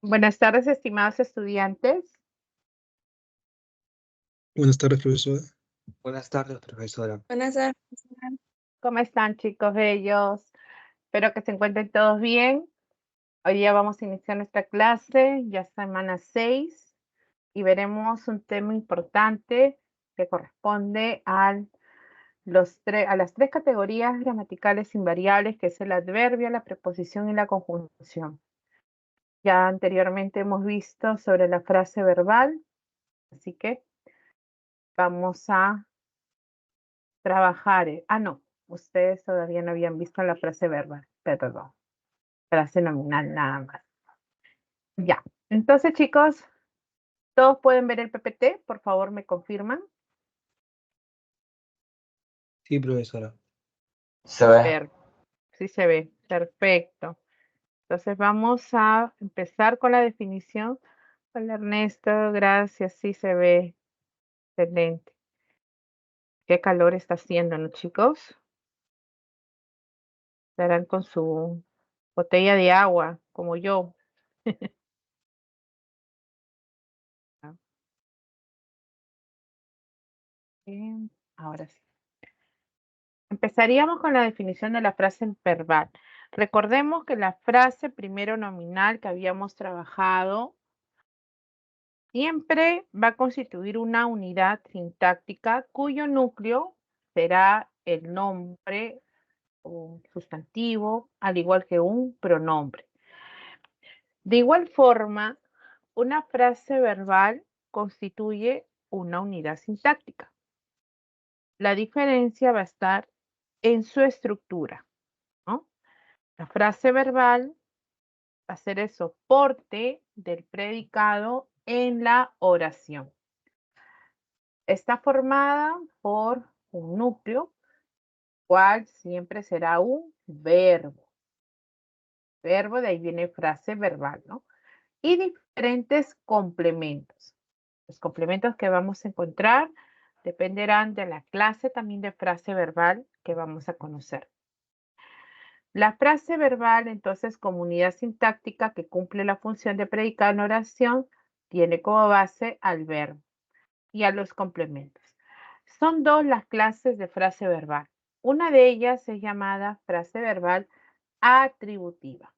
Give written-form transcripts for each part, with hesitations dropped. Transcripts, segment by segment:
Buenas tardes, estimados estudiantes. Buenas tardes, profesora. Buenas tardes, profesora. Buenas tardes. ¿Cómo están, chicos bellos? Espero que se encuentren todos bien. Hoy día vamos a iniciar nuestra clase, ya semana 6, y veremos un tema importante que corresponde a las tres categorías gramaticales invariables, que es el adverbio, la preposición y la conjunción. Ya anteriormente hemos visto sobre la frase verbal, así que vamos a trabajar. No, ustedes todavía no habían visto la frase verbal, perdón, frase nominal nada más. Ya, entonces chicos, ¿todos pueden ver el PPT? Por favor, me confirman. Sí, profesora. Se ve. Sí se ve, perfecto. Entonces vamos a empezar con la definición. Hola Ernesto, gracias, sí se ve, excelente. Qué calor está haciendo, ¿no, chicos? Estarán con su botella de agua, como yo. Bien, ahora sí. Empezaríamos con la definición de la frase verbal. Recordemos que la frase primero nominal que habíamos trabajado siempre va a constituir una unidad sintáctica cuyo núcleo será el nombre o sustantivo, al igual que un pronombre. De igual forma, una frase verbal constituye una unidad sintáctica. La diferencia va a estar en su estructura, ¿no? La frase verbal va a ser el soporte del predicado en la oración. Está formada por un núcleo, cual siempre será un verbo. Verbo, de ahí viene frase verbal, ¿no? Y diferentes complementos. Los complementos que vamos a encontrar dependerán de la clase también de frase verbal que vamos a conocer. La frase verbal, entonces, como unidad sintáctica que cumple la función de predicado en oración, tiene como base al verbo y a los complementos. Son dos las clases de frase verbal. Una de ellas es llamada frase verbal atributiva,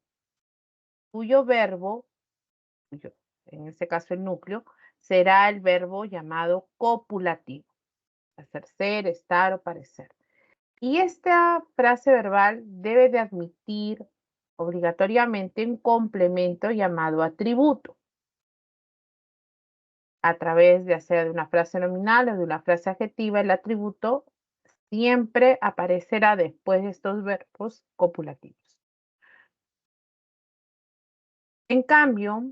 cuyo verbo, en este caso el núcleo, será el verbo llamado copulativo, hacer ser, estar o parecer. Y esta frase verbal debe de admitir obligatoriamente un complemento llamado atributo, a través de hacer de una frase nominal o de una frase adjetiva. El atributo siempre aparecerá después de estos verbos copulativos. En cambio,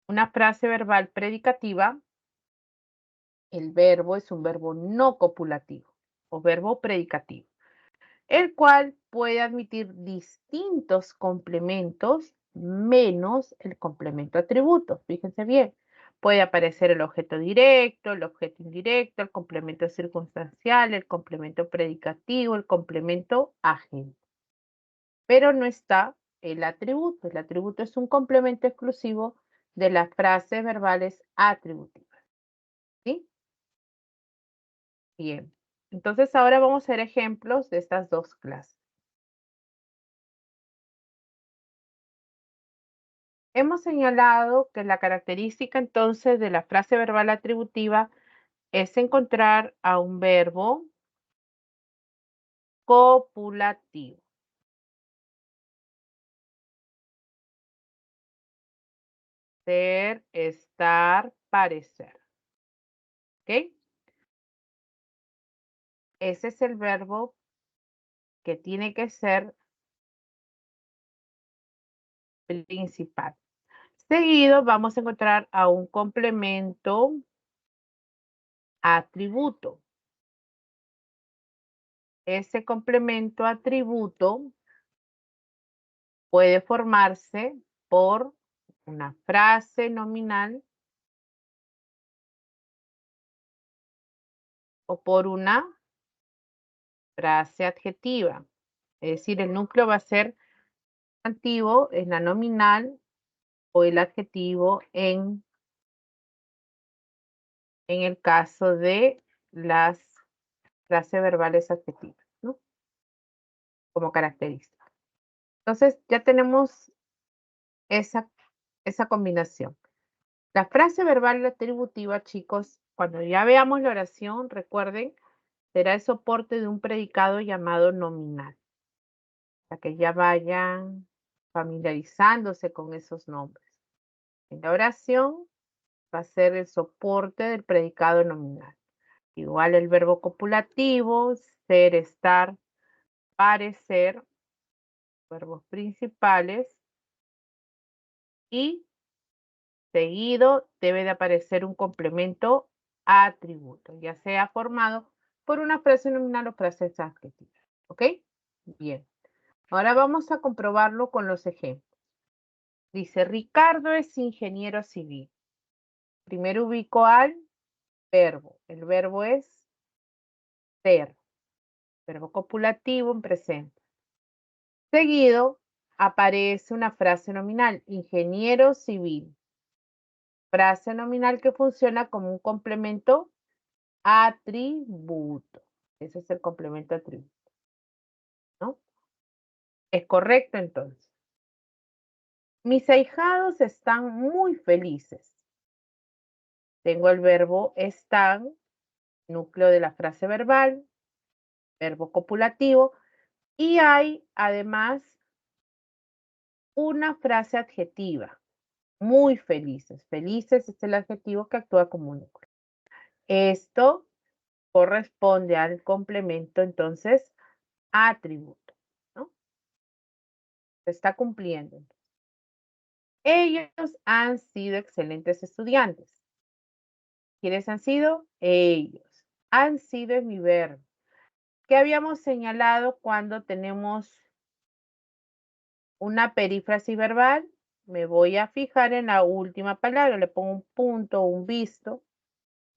una frase verbal predicativa, el verbo es un verbo no copulativo o verbo predicativo, el cual puede admitir distintos complementos menos el complemento atributo. Fíjense bien, puede aparecer el objeto directo, el objeto indirecto, el complemento circunstancial, el complemento predicativo, el complemento agente. Pero no está el atributo. El atributo es un complemento exclusivo de las frases verbales atributivas. ¿Sí? Bien. Entonces ahora vamos a ver ejemplos de estas dos clases. Hemos señalado que la característica entonces de la frase verbal atributiva es encontrar a un verbo copulativo. Ser, estar, parecer. ¿Ok? Ese es el verbo que tiene que ser principal. Seguido vamos a encontrar a un complemento atributo. Ese complemento atributo puede formarse por una frase nominal o por una frase adjetiva. Es decir, el núcleo va a ser sustantivo en la nominal o el adjetivo en el caso de las frases verbales adjetivas, ¿no? Como característica. Entonces, ya tenemos esa, esa combinación. La frase verbal atributiva, chicos, cuando ya veamos la oración, recuerden, será el soporte de un predicado llamado nominal, para que ya vayan familiarizándose con esos nombres. En la oración va a ser el soporte del predicado nominal. Igual el verbo copulativo, ser, estar, parecer, verbos principales, y seguido debe de aparecer un complemento atributo, ya sea formado por una frase nominal o frase adjetiva. ¿Ok? Bien. Ahora vamos a comprobarlo con los ejemplos. Dice, Ricardo es ingeniero civil. Primero ubico al verbo. El verbo es ser. Verbo copulativo en presente. Seguido aparece una frase nominal, ingeniero civil. Frase nominal que funciona como un complemento atributo. Ese es el complemento atributo, ¿no? Es correcto entonces. Mis ahijados están muy felices. Tengo el verbo están, núcleo de la frase verbal, verbo copulativo, y hay además una frase adjetiva. Muy felices. Felices es el adjetivo que actúa como núcleo. Esto corresponde al complemento entonces atributo, ¿no? Se está cumpliendo. Ellos han sido excelentes estudiantes. ¿Quiénes han sido? Ellos. Han sido es mi verbo. ¿Qué habíamos señalado cuando tenemos una perífrasis verbal? Me voy a fijar en la última palabra, le pongo un punto o un visto.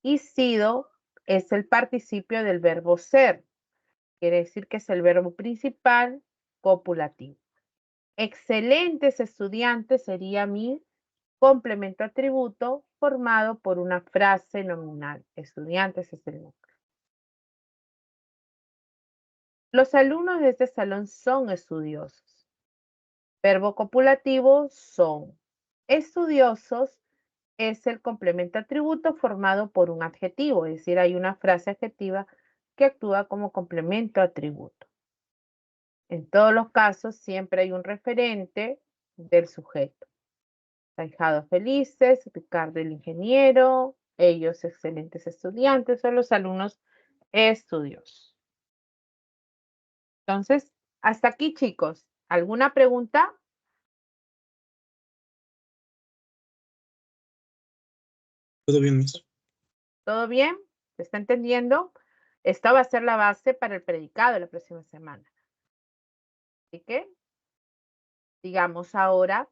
Y sido es el participio del verbo ser. Quiere decir que es el verbo principal copulativo. Excelentes estudiantes sería mi complemento atributo formado por una frase nominal. Estudiantes es el núcleo. Los alumnos de este salón son estudiosos. Verbo copulativo son. Estudiosos es el complemento atributo formado por un adjetivo, es decir, hay una frase adjetiva que actúa como complemento atributo. En todos los casos siempre hay un referente del sujeto. Ahijados felices, Ricardo el ingeniero, ellos excelentes estudiantes o los alumnos estudiosos. Entonces, hasta aquí, chicos. ¿Alguna pregunta? ¿Todo bien, Miss? ¿Todo bien? ¿Se está entendiendo? Esta va a ser la base para el predicado la próxima semana. Así que, digamos ahora,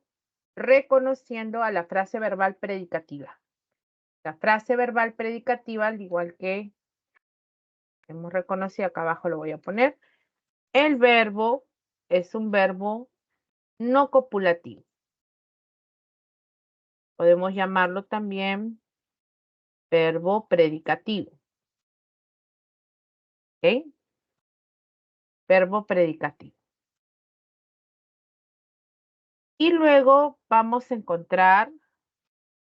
reconociendo a la frase verbal predicativa. La frase verbal predicativa, al igual que hemos reconocido, acá abajo lo voy a poner, el verbo es un verbo no copulativo. Podemos llamarlo también verbo predicativo. ¿Ok? Verbo predicativo. Y luego vamos a encontrar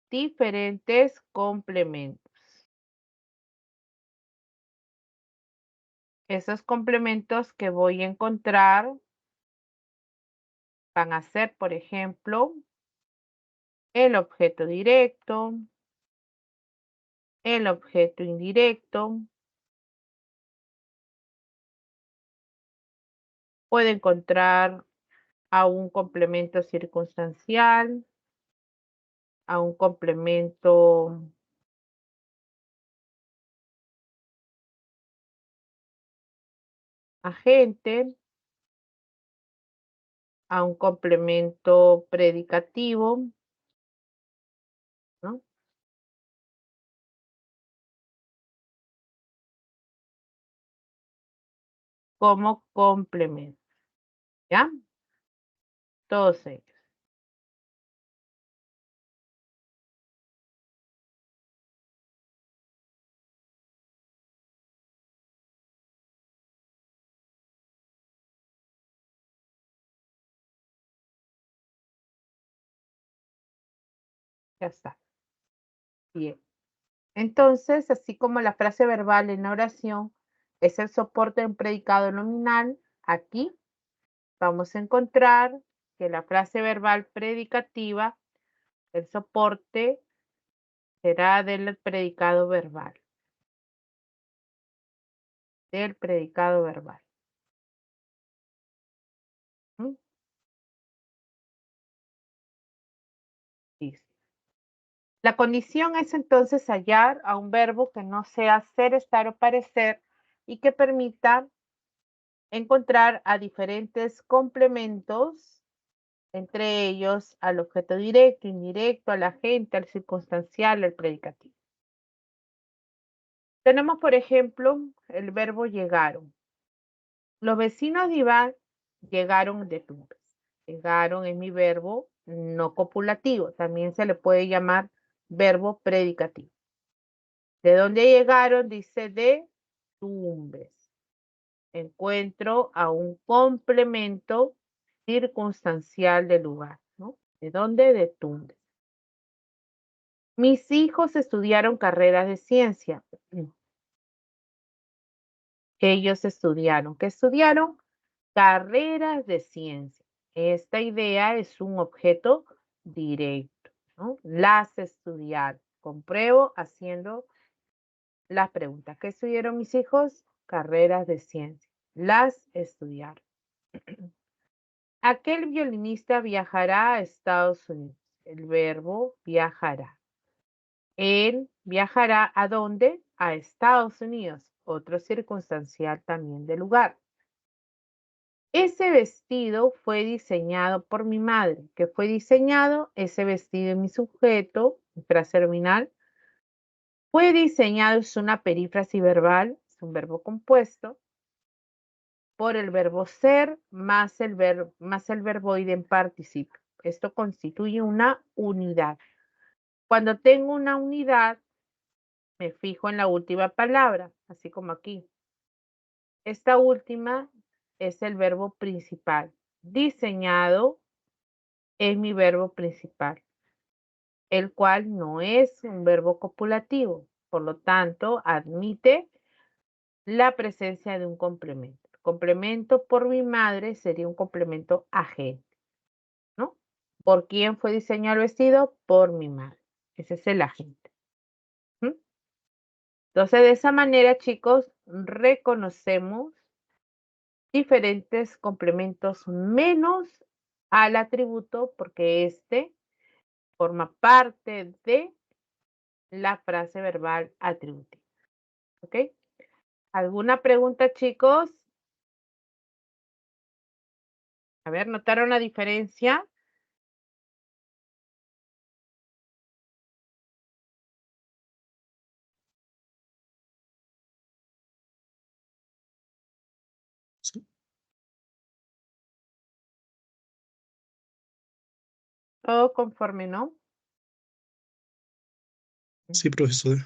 diferentes complementos. Esos complementos que voy a encontrar van a ser, por ejemplo, el objeto directo, el objeto indirecto. Puede encontrar a un complemento circunstancial, a un complemento agente, a un complemento predicativo, ¿no? Como complemento, ¿ya? Todos ellos. Ya está. Bien. Entonces, así como la frase verbal en la oración es el soporte de un predicado nominal, aquí vamos a encontrar que la frase verbal predicativa, el soporte será del predicado verbal. Del predicado verbal. ¿Mm? Listo. La condición es entonces hallar a un verbo que no sea ser, estar o parecer y que permita encontrar a diferentes complementos, entre ellos al objeto directo, indirecto, al agente, al circunstancial, al predicativo. Tenemos, por ejemplo, el verbo llegaron. Los vecinos de Iván llegaron de Tumbes. Llegaron es mi verbo no copulativo, también se le puede llamar verbo predicativo. ¿De dónde llegaron? Dice de Tumbes. Encuentro a un complemento circunstancial del lugar, ¿no? ¿De dónde? De Tumbes. Mis hijos estudiaron carreras de ciencia. Ellos estudiaron. ¿Qué estudiaron? Carreras de ciencia. Esta idea es un objeto directo, ¿no? Las estudiaron. Compruebo haciendo las preguntas. ¿Qué estudiaron mis hijos? Carreras de ciencia. Las estudiaron. Aquel violinista viajará a Estados Unidos. El verbo viajará. Él viajará ¿a dónde? A Estados Unidos. Otro circunstancial también de lugar. Ese vestido fue diseñado por mi madre. ¿Qué fue diseñado? Ese vestido en mi sujeto, mi frase terminal. Fue diseñado, es una perífrasis verbal, es un verbo compuesto, por el verbo ser más el verboide en participio. Esto constituye una unidad. Cuando tengo una unidad, me fijo en la última palabra, así como aquí. Esta última es el verbo principal. Diseñado es mi verbo principal, el cual no es un verbo copulativo. Por lo tanto, admite la presencia de un complemento. El complemento por mi madre sería un complemento agente, ¿no? ¿Por quién fue diseñado el vestido? Por mi madre. Ese es el agente. ¿Mm? Entonces, de esa manera, chicos, reconocemos diferentes complementos menos al atributo, porque este forma parte de la frase verbal atributiva. ¿Ok? ¿Alguna pregunta, chicos? A ver, ¿notaron la diferencia? Sí, Todo conforme, ¿no? sí, profesor.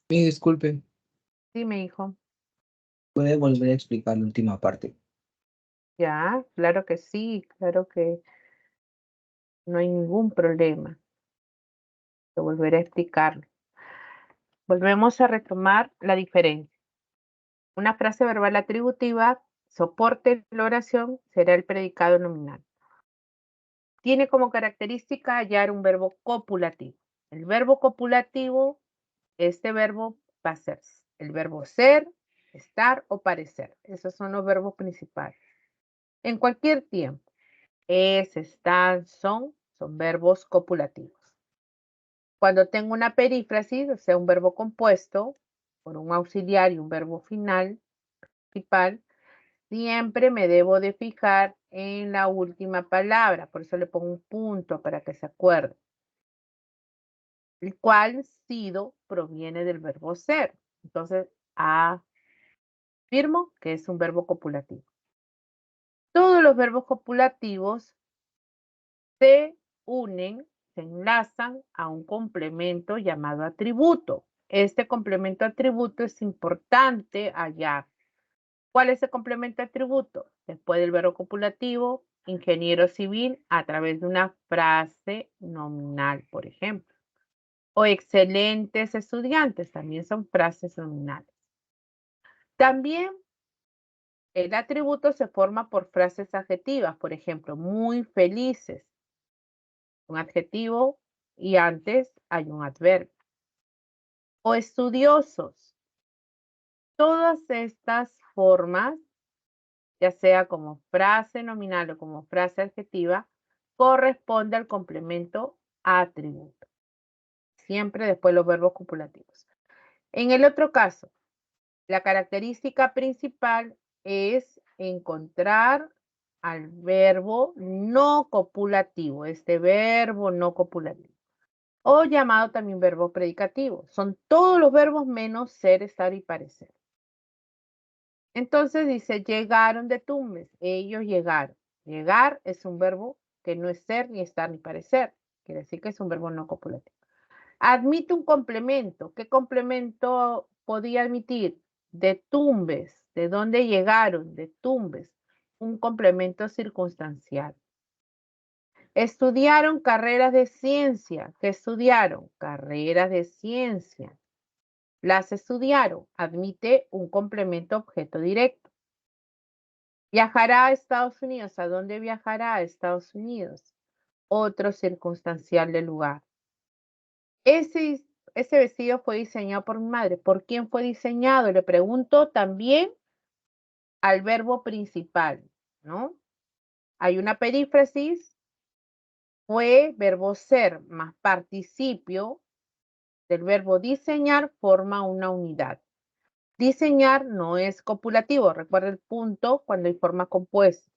Disculpe, Dime, hijo. ¿puede volver a explicar la última parte? Ya, claro que sí, claro que no hay ningún problema. Te volveré a explicarlo. Volvemos a retomar la diferencia. Una frase verbal atributiva, soporte de la oración, será el predicado nominal. Tiene como característica hallar un verbo copulativo. El verbo copulativo, este verbo va a ser el verbo ser, estar o parecer. Esos son los verbos principales. En cualquier tiempo. Es, están, son verbos copulativos. Cuando tengo una perífrasis, o sea, un verbo compuesto por un auxiliar y un verbo final, principal, siempre me debo de fijar en la última palabra. Por eso le pongo un punto para que se acuerde. El cual sido proviene del verbo ser. Entonces, afirmo que es un verbo copulativo. Todos los verbos copulativos se unen, se enlazan a un complemento llamado atributo. Este complemento atributo es importante hallar. ¿Cuál es el complemento atributo? Después del verbo copulativo ingeniero civil a través de una frase nominal, por ejemplo. O excelentes estudiantes, también son frases nominales. También el atributo se forma por frases adjetivas, por ejemplo, muy felices, un adjetivo y antes hay un adverbio. O estudiosos. Todas estas formas, ya sea como frase nominal o como frase adjetiva, corresponde al complemento atributo. Siempre después los verbos copulativos. En el otro caso, la característica principal es encontrar al verbo no copulativo, este verbo no copulativo, o llamado también verbo predicativo. Son todos los verbos menos ser, estar y parecer. Entonces dice, llegaron de Tumbes, ellos llegaron. Llegar es un verbo que no es ser, ni estar, ni parecer. Quiere decir que es un verbo no copulativo. Admite un complemento. ¿Qué complemento podía admitir? De Tumbes. ¿De dónde llegaron? De Tumbes. Un complemento circunstancial. Estudiaron carreras de ciencia. ¿Qué estudiaron? Carreras de ciencia. Las estudiaron. Admite un complemento objeto directo. Viajará a Estados Unidos. ¿A dónde viajará? A Estados Unidos. Otro circunstancial del lugar. Ese vestido fue diseñado por mi madre. ¿Por quién fue diseñado? Le pregunto también al verbo principal, ¿no? Hay una perífrasis, fue verbo ser más participio del verbo diseñar forma una unidad. Diseñar no es copulativo, recuerda el punto cuando hay forma compuesta.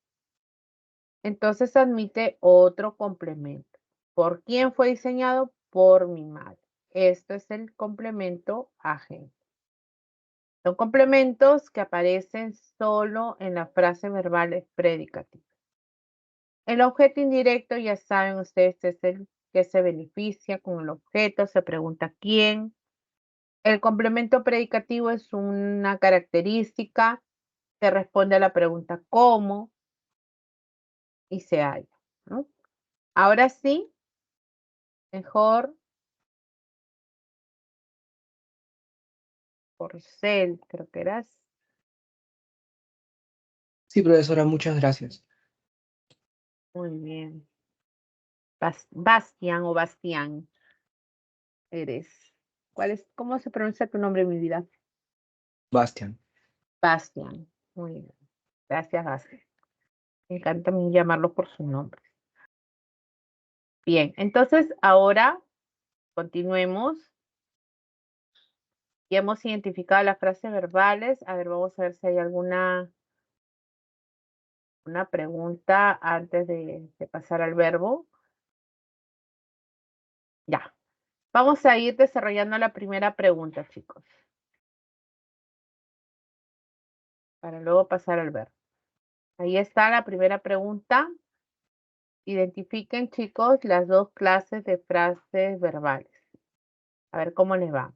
Entonces admite otro complemento. ¿Por quién fue diseñado? Por mi madre. Esto es el complemento agente. Son complementos que aparecen solo en las frases verbales predicativas. El objeto indirecto, ya saben ustedes, es el que se beneficia con el objeto, se pregunta quién. El complemento predicativo es una característica que responde a la pregunta cómo y se halla, ¿no? Ahora sí, mejor Porcel, creo que eras. Sí, profesora, muchas gracias. Muy bien. Bastián o Bastián eres. ¿Cómo se pronuncia tu nombre, mi vida? Bastian. Bastián. Muy bien. Gracias, Bastián. Me encanta a mí llamarlo por su nombre. Bien, entonces ahora continuemos. Ya hemos identificado las frases verbales. A ver, vamos a ver si hay alguna una pregunta antes de pasar al verbo. Ya. Vamos a ir desarrollando la primera pregunta, chicos. Para luego pasar al verbo. Ahí está la primera pregunta. Identifiquen, chicos, las dos clases de frases verbales. A ver cómo les va.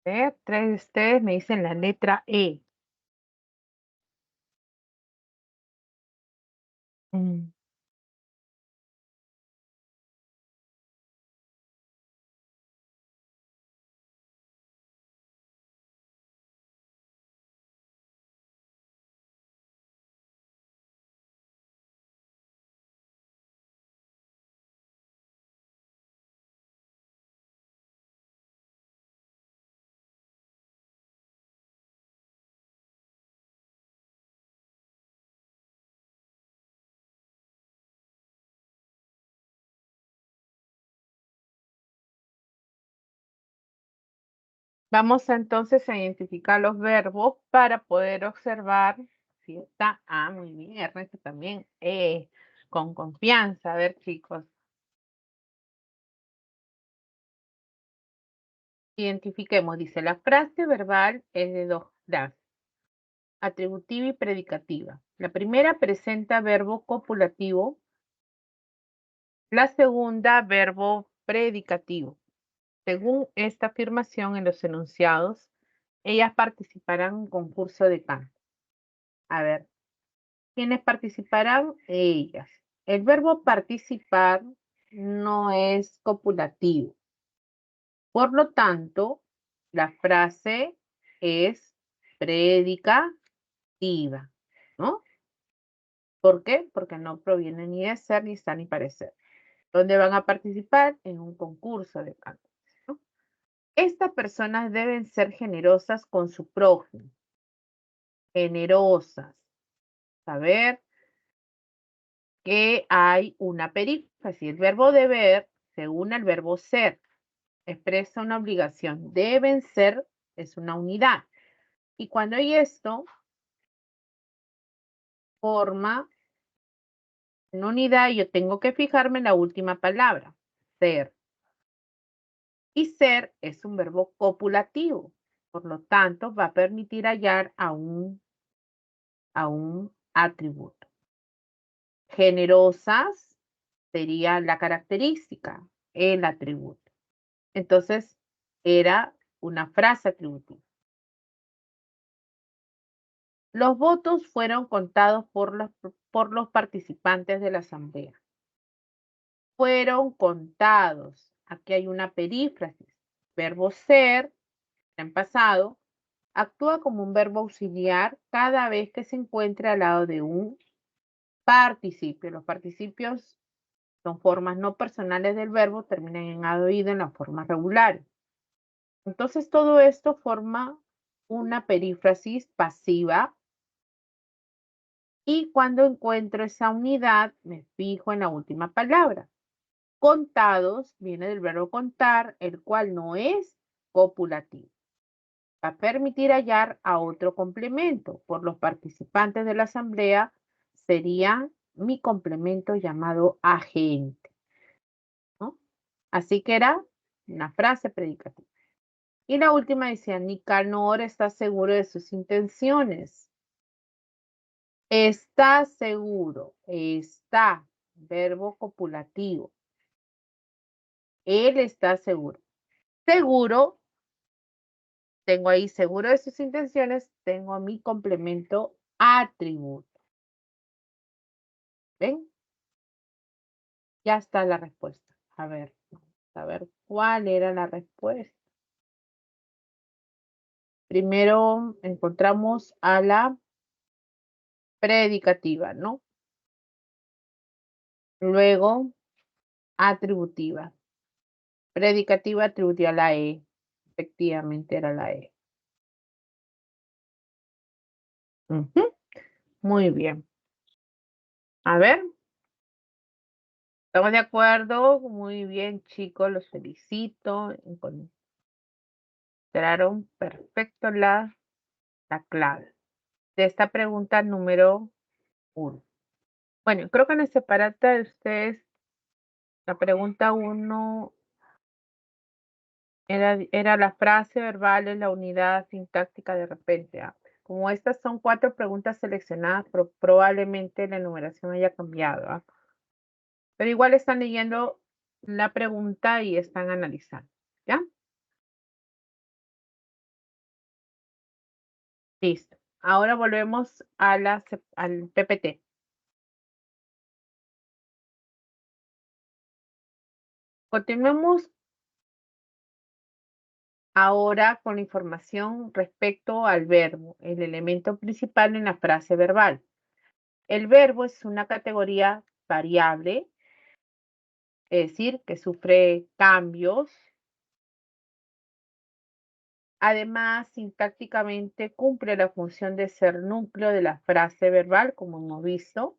A ver, 3 de ustedes me dicen la letra E. Mm. Vamos entonces a identificar los verbos para poder observar si está. Ah, muy bien, Ernesto también. Con confianza. A ver, chicos. Identifiquemos, dice, la frase verbal es de dos clases, atributiva y predicativa. La primera presenta verbo copulativo, la segunda verbo predicativo. Según esta afirmación en los enunciados, ellas participarán en un concurso de canto. A ver, ¿quiénes participarán? Ellas. El verbo participar no es copulativo. Por lo tanto, la frase es predicativa, ¿no? ¿Por qué? Porque no proviene ni de ser, ni estar, ni parecer. ¿Dónde van a participar? En un concurso de canto, ¿no? Estas personas deben ser generosas con su prójimo. Generosas. Saber que hay una perífrasis. El verbo deber se une al verbo ser. Expresa una obligación. Deben ser es una unidad. Y cuando hay esto, forma una unidad, yo tengo que fijarme en la última palabra, ser. Y ser es un verbo copulativo. Por lo tanto, va a permitir hallar a un atributo. Generosas sería la característica, el atributo. Entonces, era una frase atributiva. Los votos fueron contados por los participantes de la asamblea. Fueron contados. Aquí hay una perífrasis. Verbo ser, en pasado, actúa como un verbo auxiliar cada vez que se encuentre al lado de un participio. Los participios son formas no personales del verbo, terminan en ado ido en las formas regulares. Entonces todo esto forma una perífrasis pasiva y cuando encuentro esa unidad me fijo en la última palabra. Contados viene del verbo contar, el cual no es copulativo. Va a permitir hallar a otro complemento. Por los participantes de la asamblea sería mi complemento llamado agente, ¿no? Así que era una frase predicativa. Y la última decía, Nicanor está seguro de sus intenciones. Está seguro, está, verbo copulativo. Él está seguro. Seguro, tengo ahí seguro de sus intenciones, tengo mi complemento atributo. ¿Ven? Ya está la respuesta. A ver cuál era la respuesta. Primero encontramos a la predicativa, ¿no? Luego, atributiva. Predicativa atributiva, la E. Efectivamente era la E. Muy bien. A ver. ¿Estamos de acuerdo? Muy bien, chicos. Los felicito. Encontraron perfecto la clave de esta pregunta número 1. Bueno, creo que en el separata de ustedes, la pregunta 1 era la frase verbal en la unidad sintáctica de repente. Como estas son 4 preguntas seleccionadas, probablemente la enumeración haya cambiado. Pero igual están leyendo la pregunta y están analizando. ¿Ya? Listo. Ahora volvemos a al PPT. Continuemos ahora con la información respecto al verbo, el elemento principal en la frase verbal. El verbo es una categoría variable, es decir, que sufre cambios. Además, sintácticamente cumple la función de ser núcleo de la frase verbal, como hemos visto,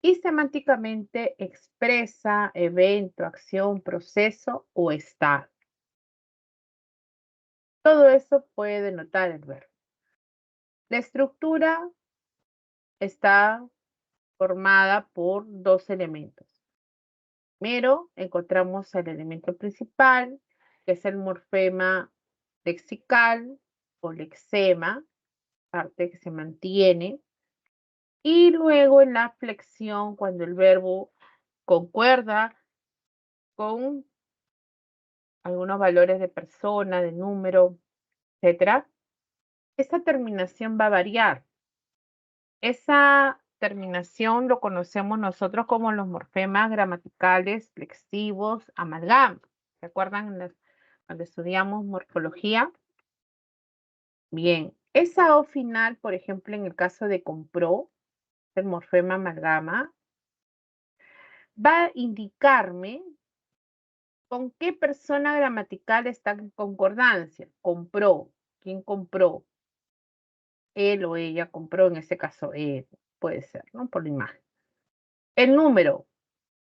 y semánticamente expresa evento, acción, proceso o estado. Todo eso puede denotar el verbo. La estructura está formada por dos elementos. Primero, encontramos el elemento principal, que es el morfema lexical o lexema, parte que se mantiene. Y luego en la flexión, cuando el verbo concuerda con algunos valores de persona, de número, etcétera, esta terminación va a variar. Esa terminación lo conocemos nosotros como los morfemas gramaticales flexivos amalgama. ¿Se acuerdan cuando estudiamos morfología? Bien, esa O final, por ejemplo, en el caso de compró, el morfema amalgama, va a indicarme con qué persona gramatical está en concordancia. Compró. ¿Quién compró? Él o ella compró, en este caso él, puede ser, ¿no? Por la imagen. El número,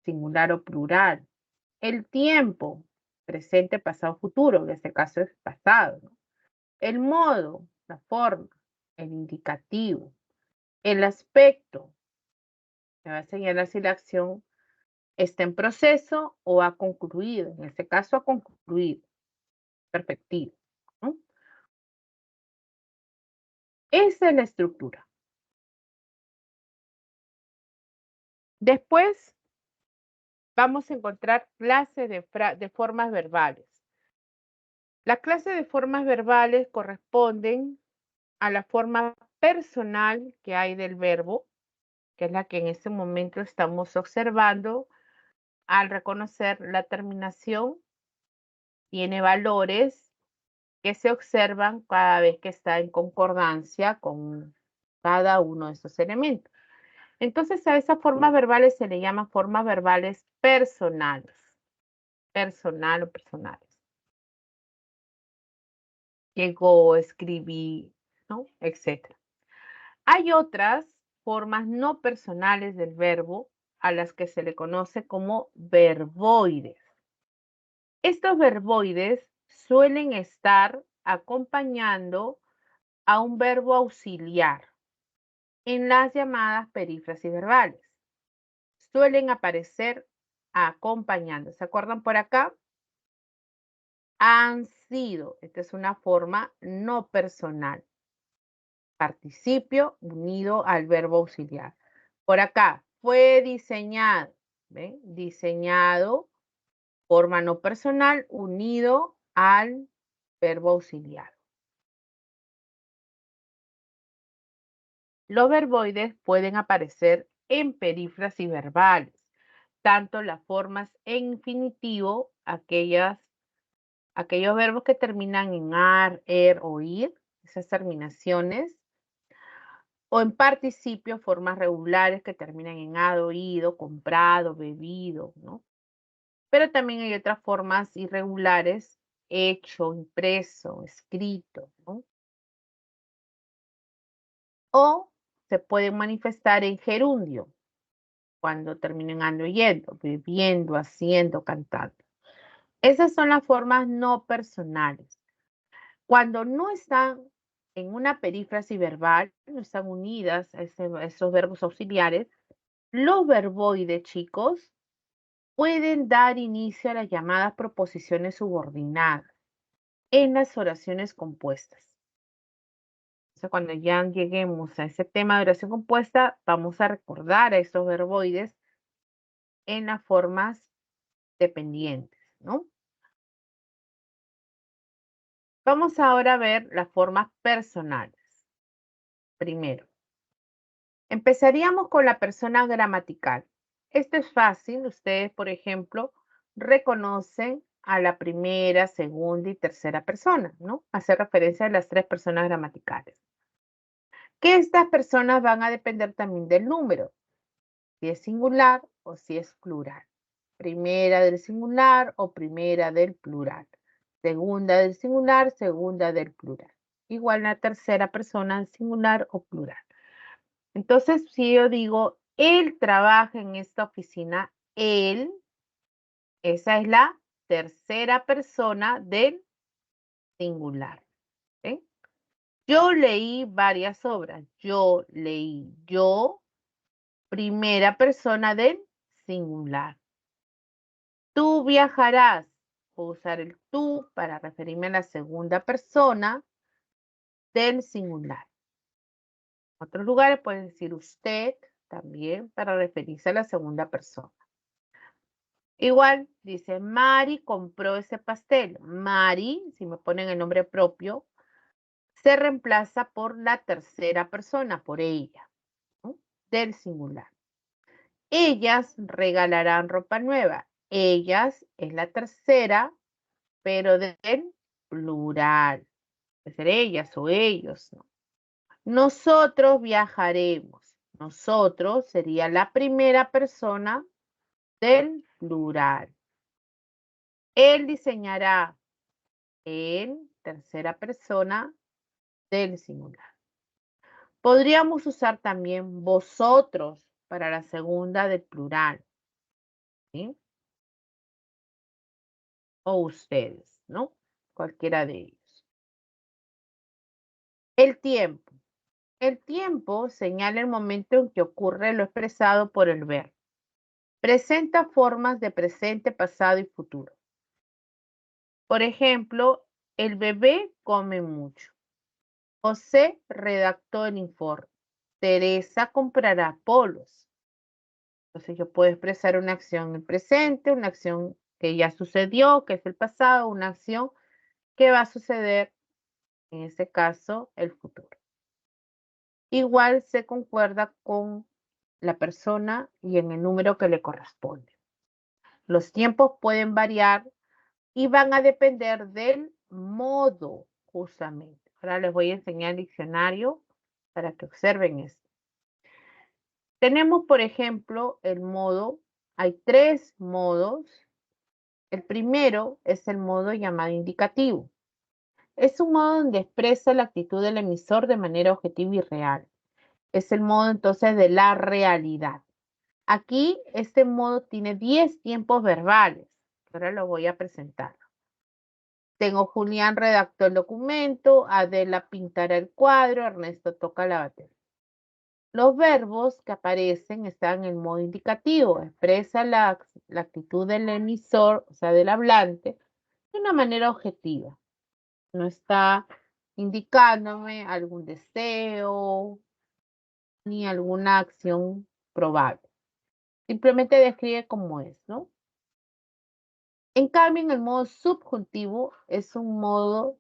singular o plural. El tiempo, presente, pasado, futuro, en este caso es pasado, ¿no? El modo, la forma, el indicativo. El aspecto, me va a señalar si la acción está en proceso o ha concluido. En este caso ha concluido, perfectivo, ¿no? Esa es la estructura. Después vamos a encontrar clases de formas verbales. Las clases de formas verbales corresponden a la forma personal que hay del verbo, que es la que en este momento estamos observando. Al reconocer la terminación, tiene valores que se observan cada vez que está en concordancia con cada uno de esos elementos. Entonces, a esas formas verbales se le llama formas verbales personales. Personal o personales. Llegó, escribí, ¿no? Etcétera. Hay otras formas no personales del verbo a las que se le conoce como verboides. Estos verboides suelen estar acompañando a un verbo auxiliar en las llamadas perífrasis verbales. Suelen aparecer acompañando. ¿Se acuerdan por acá? Han sido. Esta es una forma no personal. Participio unido al verbo auxiliar. Por acá, fue diseñado. ¿Ven? Diseñado, forma no personal unido al verbo auxiliar. Los verboides pueden aparecer en perífrasis verbales, tanto las formas en infinitivo, aquellos verbos que terminan en ar, o ir, esas terminaciones, o en participio, formas regulares que terminan en ado, ido, comprado, bebido, ¿no? Pero también hay otras formas irregulares, hecho, impreso, escrito, ¿no? O se pueden manifestar en gerundio, cuando terminen ando, yendo, bebiendo, haciendo, cantando. Esas son las formas no personales. Cuando no están en una perífrasis verbal, no están unidas a esos verbos auxiliares, los verboides, chicos, pueden dar inicio a las llamadas proposiciones subordinadas en las oraciones compuestas. Entonces, cuando ya lleguemos a ese tema de oración compuesta, vamos a recordar a estos verboides en las formas dependientes, ¿no? Vamos ahora a ver las formas personales. primero. Empezaríamos con la persona gramatical. Esto es fácil. Ustedes, por ejemplo, reconocen a la primera, segunda y tercera persona, ¿no? Hace referencia a las tres personas gramaticales. Que estas personas van a depender también del número, si es singular o si es plural. Primera del singular o primera del plural. Segunda del singular, segunda del plural. Igual la tercera persona singular o plural. Entonces, si yo digo, él trabaja en esta oficina, él, esa es la tercera persona del singular. ¿Sí? Yo leí varias obras. Yo leí. Yo, primera persona del singular. Tú viajarás. Puedo usar el tú para referirme a la segunda persona del singular. En otros lugares pueden decir usted también para referirse a la segunda persona. Igual dice, Mari compró ese pastel. Mari, si me ponen el nombre propio, se reemplaza por la tercera persona, por ella, ¿no? Del singular. Ellas regalarán ropa nueva. Ellas es la tercera, pero del plural. Puede ser ellas o ellos, ¿no? Nosotros viajaremos. Nosotros sería la primera persona del plural. Él diseñará en tercera persona del singular. Podríamos usar también vosotros para la segunda del plural, ¿sí? O ustedes, ¿no? Cualquiera de ellos. El tiempo. El tiempo señala el momento en que ocurre lo expresado por el verbo. Presenta formas de presente, pasado y futuro. Por ejemplo, el bebé come mucho. José redactó el informe. Teresa comprará polos. Entonces yo puedo expresar una acción en el presente, una acción que ya sucedió, que es el pasado, una acción que va a suceder, en este caso, el futuro. Igual se concuerda con la persona y en el número que le corresponde. Los tiempos pueden variar y van a depender del modo, justamente. Ahora les voy a enseñar el diccionario para que observen esto. Tenemos, por ejemplo, el modo, hay tres modos. El primero es el modo llamado indicativo. Es un modo donde expresa la actitud del emisor de manera objetiva y real. Es el modo entonces de la realidad. Aquí este modo tiene 10 tiempos verbales. Ahora lo voy a presentar. Tengo Julián redactó el documento, Adela pintará el cuadro, Ernesto toca la batería. Los verbos que aparecen están en el modo indicativo, expresa la actitud del emisor, o sea, del hablante, de una manera objetiva. No está indicándome algún deseo ni alguna acción probable. Simplemente describe cómo es, ¿no? En cambio, en el modo subjuntivo es un modo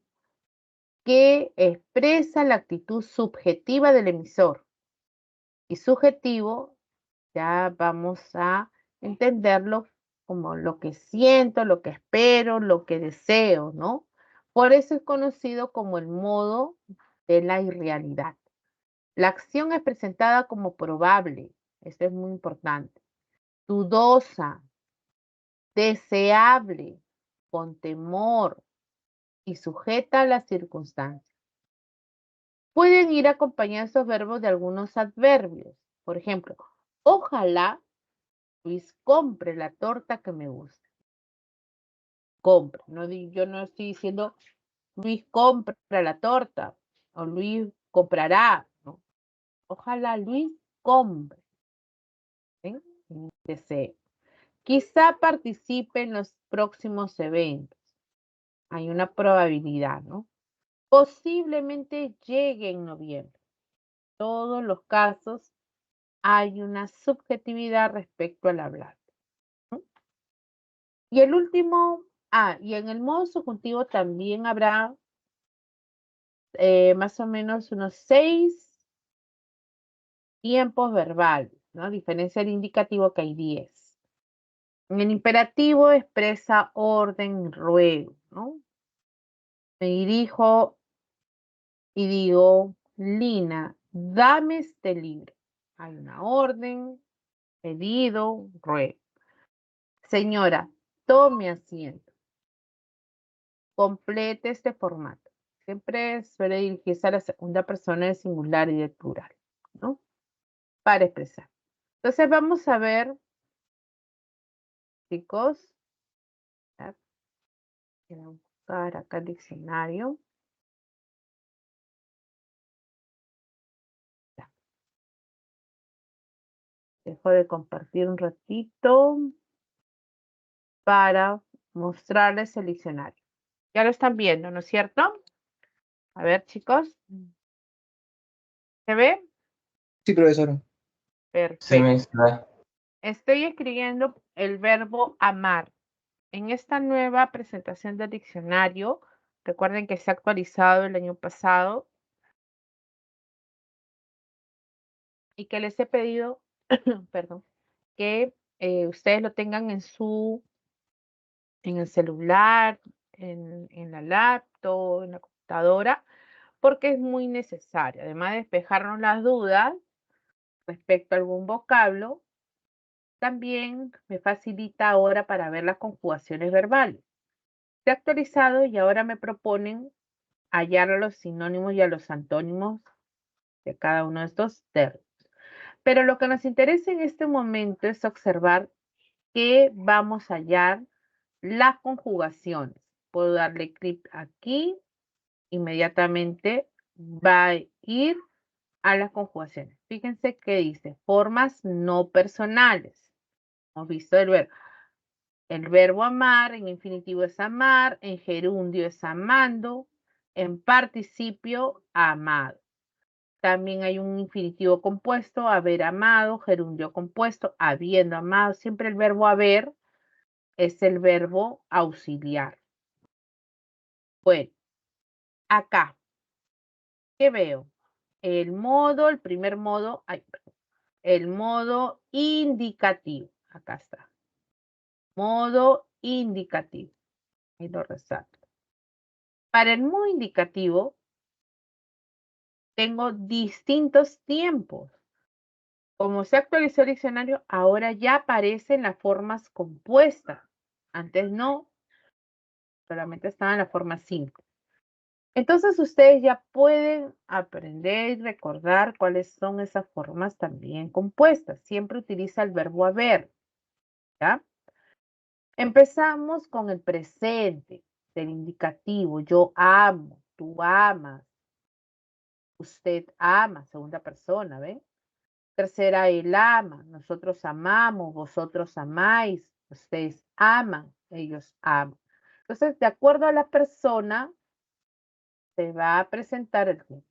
que expresa la actitud subjetiva del emisor. Y subjetivo, ya vamos a entenderlo como lo que siento, lo que espero, lo que deseo, ¿no? Por eso es conocido como el modo de la irrealidad. La acción es presentada como probable, esto es muy importante, dudosa, deseable, con temor y sujeta a las circunstancias. Pueden ir acompañados estos verbos de algunos adverbios. Por ejemplo, ojalá Luis compre la torta que me gusta. Compre. No, yo no estoy diciendo Luis compra la torta o Luis comprará. ¿No? Ojalá Luis compre. ¿Sí? Deseo. Quizá participe en los próximos eventos. Hay una probabilidad, ¿no? Posiblemente llegue en noviembre. Todos los casos hay una subjetividad respecto al hablar. ¿No? Y el último, y en el modo subjuntivo también habrá más o menos unos 6 tiempos verbales, ¿no? A diferencia del indicativo que hay 10. En el imperativo expresa orden, ruego, ¿no? Me dirijo y digo, Lina, dame este libro. Hay una orden, pedido, ruego. Señora, tome asiento. Complete este formato. Siempre suele dirigirse a la segunda persona del singular y del plural, ¿no? Para expresar. Entonces vamos a ver, chicos, voy a buscar acá el diccionario. Ya. Dejo de compartir un ratito para mostrarles el diccionario. Ya lo están viendo, ¿no es cierto? A ver, chicos. ¿Se ve? Sí, profesora. Sí, Perfecto. Miss, ve. Estoy escribiendo el verbo amar. En esta nueva presentación del diccionario, recuerden que se ha actualizado el año pasado y que les he pedido, perdón, que ustedes lo tengan en el celular, en la laptop, en la computadora, porque es muy necesario. Además de despejarnos las dudas respecto a algún vocablo, también me facilita ahora para ver las conjugaciones verbales. Se ha actualizado y ahora me proponen hallar a los sinónimos y a los antónimos de cada uno de estos términos. Pero lo que nos interesa en este momento es observar que vamos a hallar las conjugaciones. Puedo darle clic aquí, inmediatamente va a ir a las conjugaciones. Fíjense que dice formas no personales. Hemos visto el verbo amar, en infinitivo es amar, en gerundio es amando, en participio amado. También hay un infinitivo compuesto, haber amado, gerundio compuesto, habiendo amado. Siempre el verbo haber es el verbo auxiliar. Bueno, acá, ¿qué veo? El primer modo, el modo indicativo. Acá está. Modo indicativo. Ahí lo resalto. Para el modo indicativo, tengo distintos tiempos. Como se actualizó el diccionario, ahora ya aparecen las formas compuestas. Antes no, solamente estaban las formas simples. Entonces ustedes ya pueden aprender y recordar cuáles son esas formas también compuestas. Siempre utiliza el verbo haber, ¿ya? Empezamos con el presente del indicativo. Yo amo, tú amas, usted ama, segunda persona, ¿ven? Tercera, él ama, nosotros amamos, vosotros amáis, ustedes aman, ellos aman. Entonces, de acuerdo a la persona, se va a presentar el tiempo.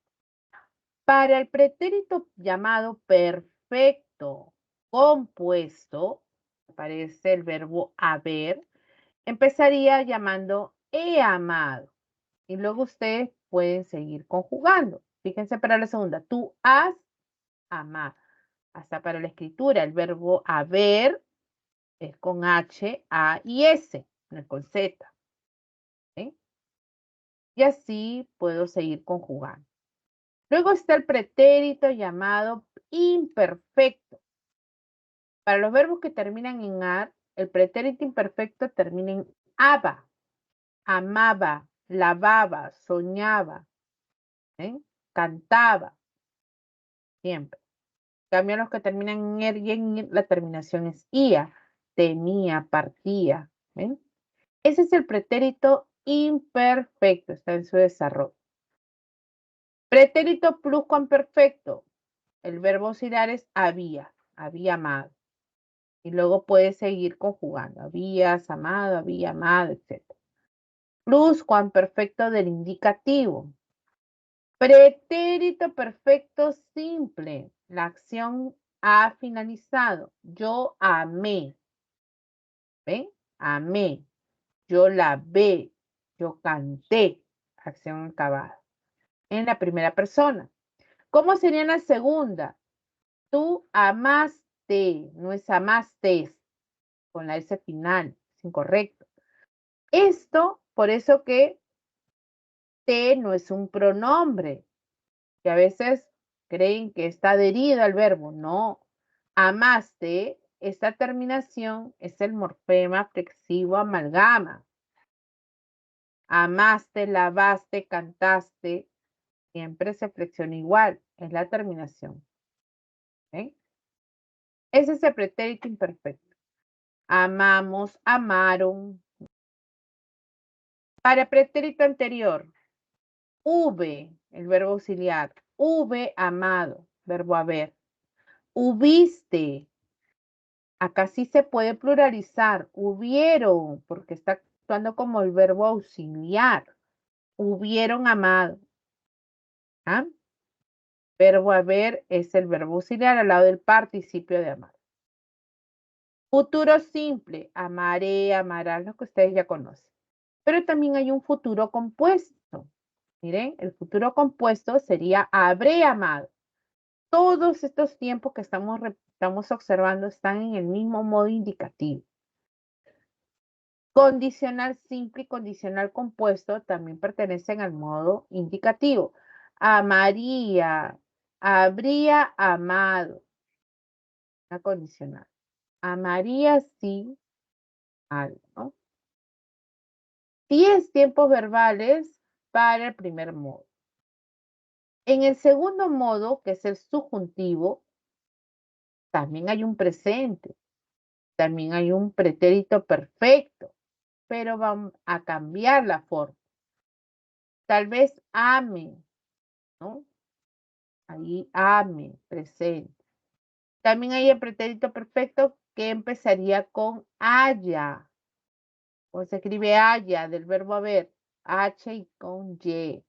Para el pretérito llamado perfecto compuesto, aparece el verbo haber, empezaría llamando he amado. Y luego ustedes pueden seguir conjugando. Fíjense para la segunda, tú has amado. Hasta para la escritura, el verbo haber es con H, A y S, no es con Z. ¿Sí? Y así puedo seguir conjugando. Luego está el pretérito llamado imperfecto. Para los verbos que terminan en ar, el pretérito imperfecto termina en aba, amaba, lavaba, soñaba, ¿eh? Cantaba, siempre. Cambian los que terminan en er y en ir, la terminación es ia, tenía, partía. ¿Ven? Ese es el pretérito imperfecto, está en su desarrollo. Pretérito pluscuamperfecto. El verbo auxiliar es había amado. Y luego puedes seguir conjugando. Había amado, etc. Pluscuamperfecto del indicativo. Pretérito perfecto simple. La acción ha finalizado. Yo amé. ¿Ven? Amé. Yo lavé. Yo canté. Acción acabada. En la primera persona. ¿Cómo sería en la segunda? Tú amaste, no es amaste, con la S final, es incorrecto. Esto, por eso que te no es un pronombre, que a veces creen que está adherido al verbo. No. Amaste, esta terminación es el morfema flexivo amalgama. Amaste, lavaste, cantaste, siempre se flexiona igual, es la terminación. ¿Ok? Ese es el pretérito imperfecto. Amamos, amaron. Para pretérito anterior, el verbo auxiliar. Amado, verbo haber. Hubiste. Acá sí se puede pluralizar. Hubieron, porque está actuando como el verbo auxiliar. Hubieron amado. ¿Ah? Verbo haber es el verbo auxiliar al lado del participio de amar. Futuro simple. Amaré, amarás, lo que ustedes ya conocen. Pero también hay un futuro compuesto. Miren, el futuro compuesto sería habré amado. Todos estos tiempos que estamos observando están en el mismo modo indicativo. Condicional simple y condicional compuesto también pertenecen al modo indicativo. Amaría, habría amado. La condicional. Amaría sí algo, ¿no? 10 tiempos verbales para el primer modo. En el segundo modo, que es el subjuntivo, también hay un presente, también hay un pretérito perfecto, pero vamos a cambiar la forma. Tal vez ame, ¿no? Ahí ame, presente. También hay el pretérito perfecto que empezaría con haya. O se escribe haya del verbo haber, H y con Y.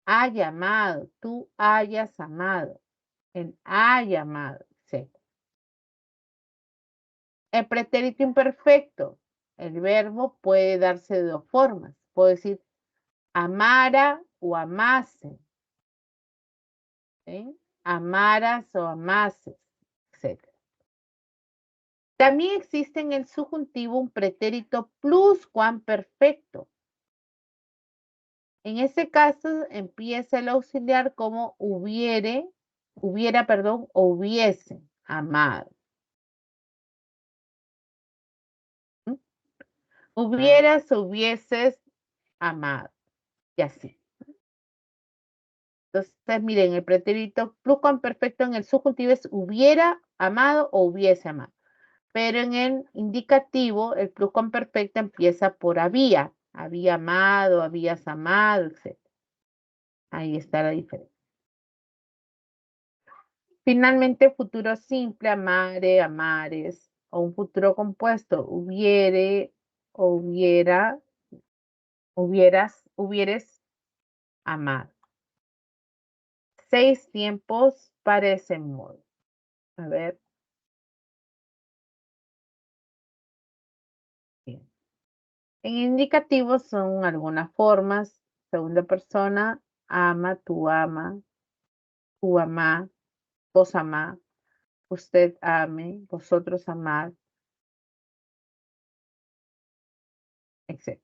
Haya amado, tú hayas amado, el haya amado, etc. El pretérito imperfecto, el verbo puede darse de dos formas. Puedo decir amara o amase. ¿Sí? Amaras o amases, etc. También existe en el subjuntivo un pretérito pluscuamperfecto. En ese caso empieza el auxiliar como hubiera, o hubiese amado. ¿Mm? Hubieras, hubieses amado. Y así. Entonces, miren, el pretérito pluscuamperfecto en el subjuntivo es hubiera amado o hubiese amado. Pero en el indicativo, el pluscuamperfecto empieza por había. Había amado, habías amado, etc. Ahí está la diferencia. Finalmente, futuro simple, amare, amares. O un futuro compuesto, hubiere, o hubiera, hubieres amado. 6 tiempos para ese modo. A ver. Bien. En indicativo son algunas formas. Segunda persona, ama, tú ama, vos amá, usted ame, vosotros amad, etc.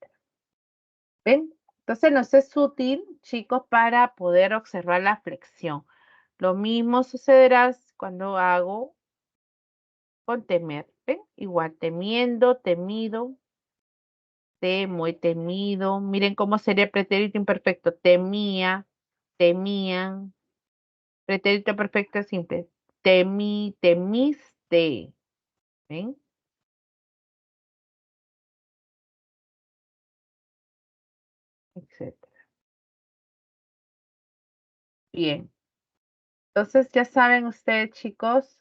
¿Ven? Entonces nos es útil, chicos, para poder observar la flexión. Lo mismo sucederá cuando hago con temer. ¿Ven? Igual, temiendo, temido, temo, he temido. Miren cómo sería el pretérito imperfecto. Temía, temían. Pretérito perfecto simple. Temí, temiste. ¿Ven? Etcétera. Bien. Entonces ya saben ustedes, chicos,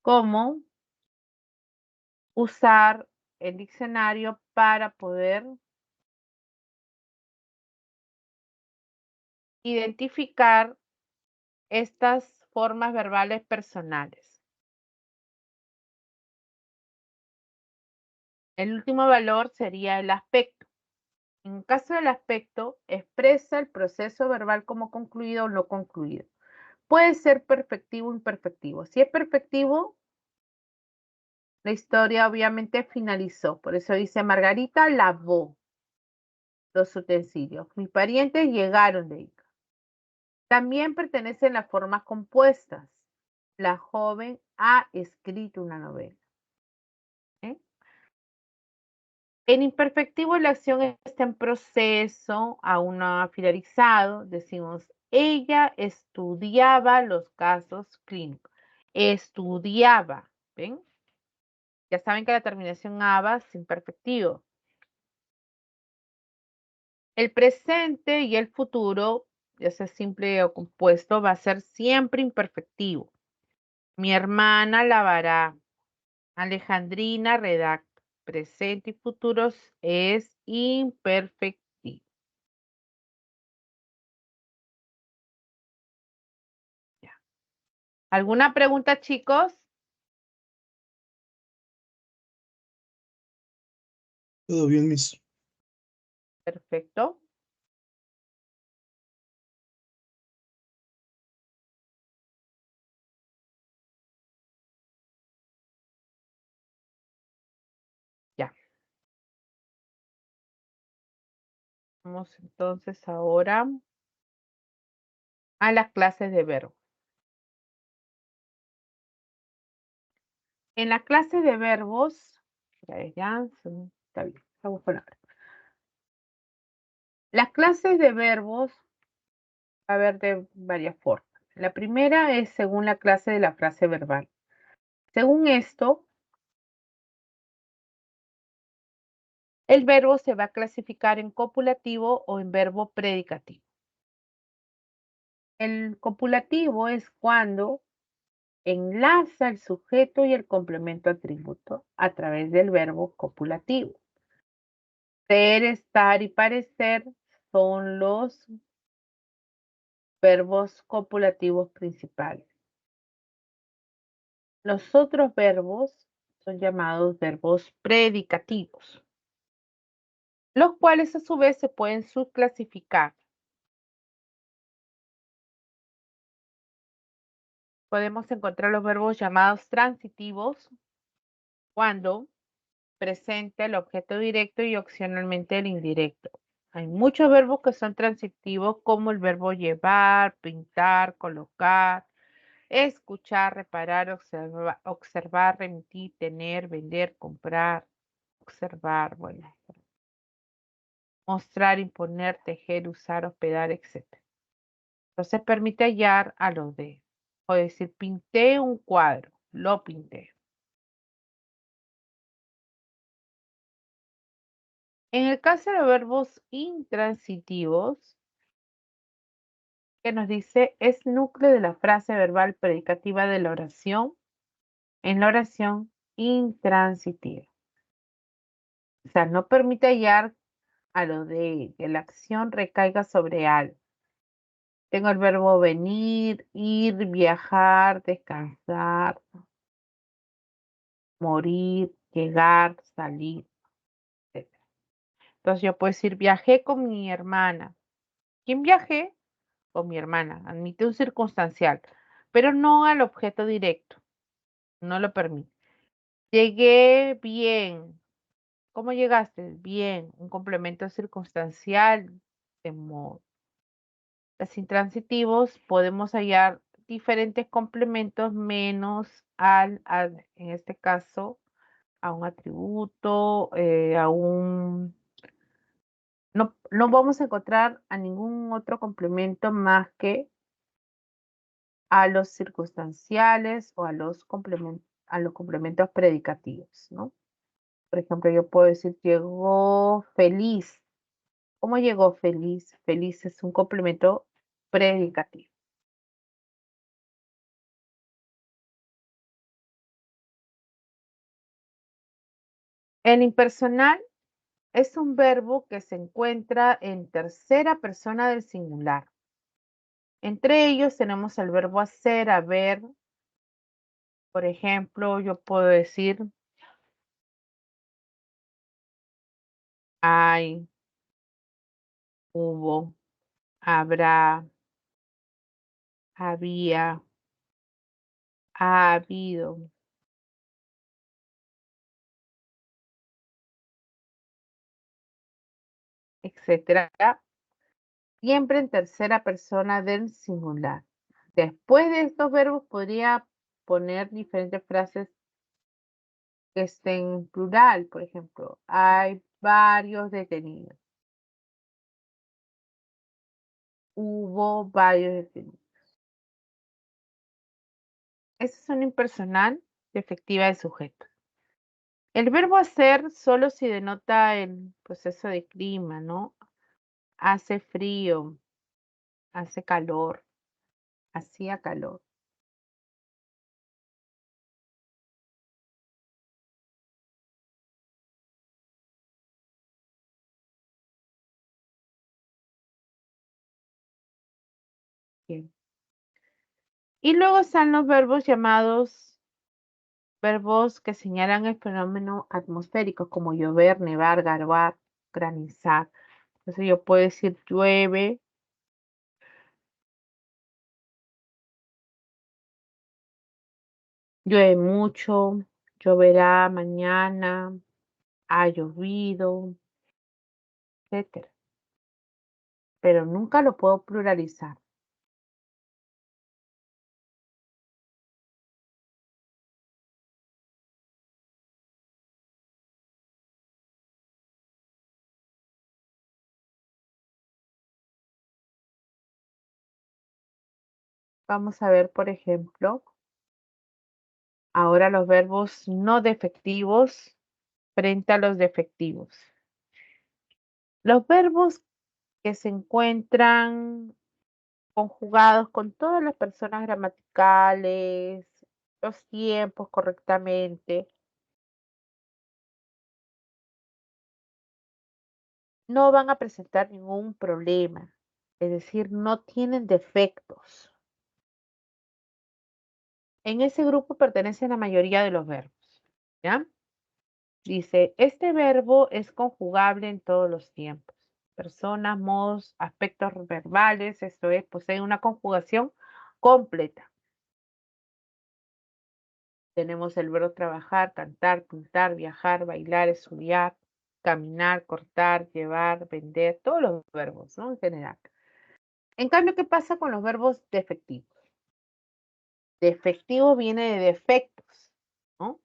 cómo usar el diccionario para poder identificar estas formas verbales personales. El último valor sería el aspecto. En caso del aspecto, expresa el proceso verbal como concluido o no concluido. Puede ser perfectivo o imperfectivo. Si es perfectivo, la historia obviamente finalizó. Por eso dice Margarita lavó los utensilios. Mis parientes llegaron de Ica. También pertenecen las formas compuestas. La joven ha escrito una novela. ¿Eh? En imperfectivo, la acción está en proceso, aún no ha finalizado. Decimos, ella estudiaba los casos clínicos. Estudiaba, ¿ven? Ya saben que la terminación aba es imperfectivo. El presente y el futuro, ya sea simple o compuesto, va a ser siempre imperfectivo. Mi hermana lavará. Alejandrina redacta. Presente y futuros es imperfectivo. Ya. ¿Alguna pregunta, chicos? Todo bien, Miss. Perfecto. Ya. Vamos entonces ahora a las clases de verbo. En la clase de verbos, ya, está bien, vamos con ahora. Las clases de verbos va a haber de varias formas. La primera es según la clase de la frase verbal. Según esto, el verbo se va a clasificar en copulativo o en verbo predicativo. El copulativo es cuando enlaza el sujeto y el complemento atributo a través del verbo copulativo. Ser, estar y parecer son los verbos copulativos principales. Los otros verbos son llamados verbos predicativos, los cuales a su vez se pueden subclasificar. Podemos encontrar los verbos llamados transitivos cuando presenta el objeto directo y opcionalmente el indirecto. Hay muchos verbos que son transitivos, como el verbo llevar, pintar, colocar, escuchar, reparar, observar, remitir, tener, vender, comprar, observar, bueno, mostrar, imponer, tejer, usar, hospedar, etc. Entonces permite hallar a lo de, o decir, pinté un cuadro, lo pinté. En el caso de los verbos intransitivos, que nos dice es núcleo de la frase verbal predicativa de la oración en la oración intransitiva. O sea, no permite hallar a lo de que la acción recaiga sobre algo. Tengo el verbo venir, ir, viajar, descansar, morir, llegar, salir, etc. Entonces yo puedo decir viajé con mi hermana. ¿Quién viajé? Con mi hermana. Admite un circunstancial, pero no al objeto directo. No lo permite. Llegué bien. ¿Cómo llegaste? Bien. Un complemento circunstancial de modo. Los intransitivos podemos hallar diferentes complementos menos en este caso, a un atributo, no vamos a encontrar a ningún otro complemento más que a los circunstanciales o a los complementos predicativos, ¿no? Por ejemplo, yo puedo decir llegó feliz. ¿Cómo llegó feliz? Feliz es un complemento predicativo. El impersonal es un verbo que se encuentra en tercera persona del singular. Entre ellos tenemos el verbo hacer, haber. Por ejemplo, yo puedo decir hay, hubo, habrá, había, ha habido, etcétera, siempre en tercera persona del singular. Después de estos verbos podría poner diferentes frases que estén en plural, por ejemplo, hay varios detenidos. Hubo varios detenidos. Esa es una impersonal efectiva de sujeto. El verbo hacer solo si denota el proceso de clima, ¿no? Hace frío, hace calor, hacía calor. Bien. Y luego están los verbos llamados verbos que señalan el fenómeno atmosférico, como llover, nevar, garbar, granizar. Entonces yo puedo decir llueve, llueve mucho, lloverá mañana, ha llovido, etcétera. Pero nunca lo puedo pluralizar. Vamos a ver, por ejemplo, ahora los verbos no defectivos frente a los defectivos. Los verbos que se encuentran conjugados con todas las personas gramaticales, los tiempos correctamente, no van a presentar ningún problema, es decir, no tienen defectos. En ese grupo pertenecen la mayoría de los verbos, ¿ya? Dice, este verbo es conjugable en todos los tiempos. Personas, modos, aspectos verbales, esto es, posee una conjugación completa. Tenemos el verbo trabajar, cantar, pintar, viajar, bailar, estudiar, caminar, cortar, llevar, vender, todos los verbos, ¿no? En general. En cambio, ¿qué pasa con los verbos defectivos? Defectivo viene de defectos, ¿no?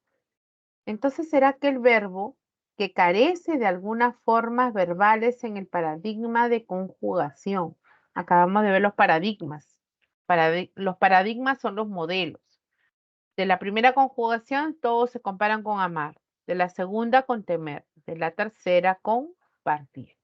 Entonces será aquel verbo que carece de algunas formas verbales en el paradigma de conjugación. Acabamos de ver los paradigmas. Los paradigmas son los modelos. De la primera conjugación, todos se comparan con amar. De la segunda, con temer. De la tercera, con partir.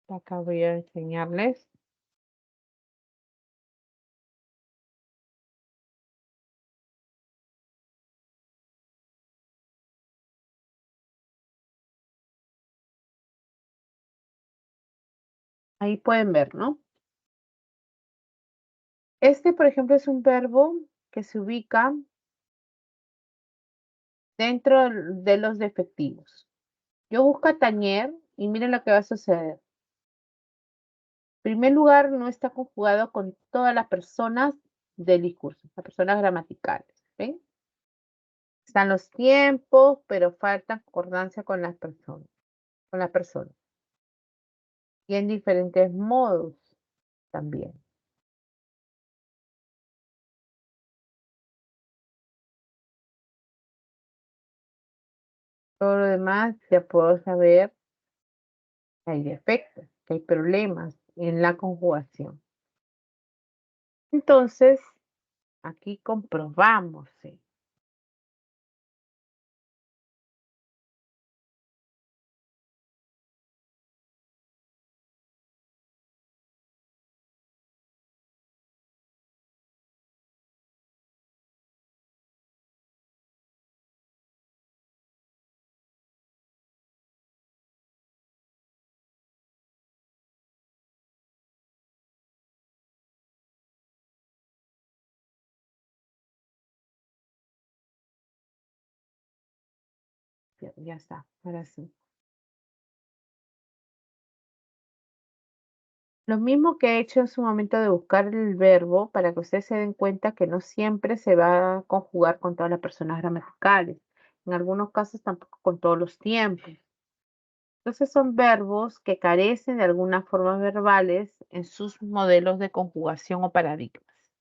Acá voy a enseñarles. Ahí pueden ver, ¿no? Este, por ejemplo, es un verbo que se ubica dentro de los defectivos. Yo busco a tañer y miren lo que va a suceder. En primer lugar, no está conjugado con todas las personas del discurso, las personas gramaticales. ¿Ven? Están los tiempos, pero falta concordancia con las personas, con las personas. Y en diferentes modos también. Todo lo demás ya puedo saber que hay defectos, que hay problemas en la conjugación. Entonces, aquí comprobamos, ¿sí? Ya está, ahora sí. Lo mismo que he hecho en su momento de buscar el verbo para que ustedes se den cuenta que no siempre se va a conjugar con todas las personas gramaticales. En algunos casos tampoco con todos los tiempos. Entonces son verbos que carecen de algunas formas verbales en sus modelos de conjugación o paradigmas.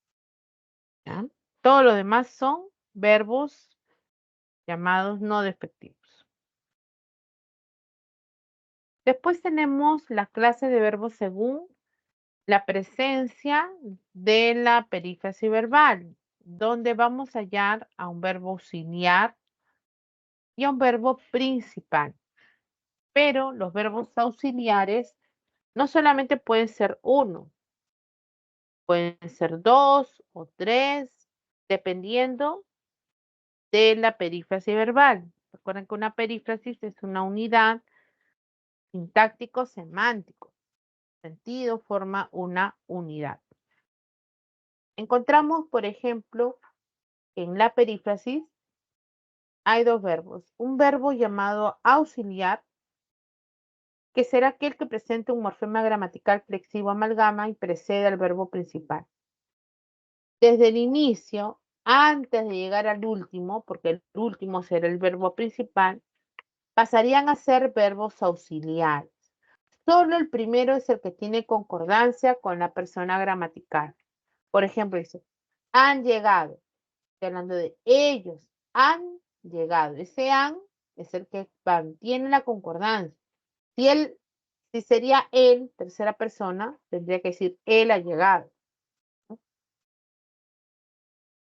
¿Ya? Todo lo demás son verbos llamados no despectivos. Después tenemos las clases de verbos según la presencia de la perífrasis verbal, donde vamos a hallar a un verbo auxiliar y a un verbo principal. Pero los verbos auxiliares no solamente pueden ser uno, pueden ser dos o tres, dependiendo de la perífrasis verbal. Recuerden que una perífrasis es una unidad sintáctico-semántico. Sentido forma una unidad. Encontramos, por ejemplo, en la perífrasis hay dos verbos. Un verbo llamado auxiliar, que será aquel que presenta un morfema gramatical flexivo amalgama y precede al verbo principal. Desde el inicio, antes de llegar al último, porque el último será el verbo principal, pasarían a ser verbos auxiliares. Solo el primero es el que tiene concordancia con la persona gramatical. Por ejemplo, dice, han llegado. Estoy hablando de ellos. Han llegado. Ese han es el que mantiene la concordancia. Si sería él, tercera persona, tendría que decir él ha llegado.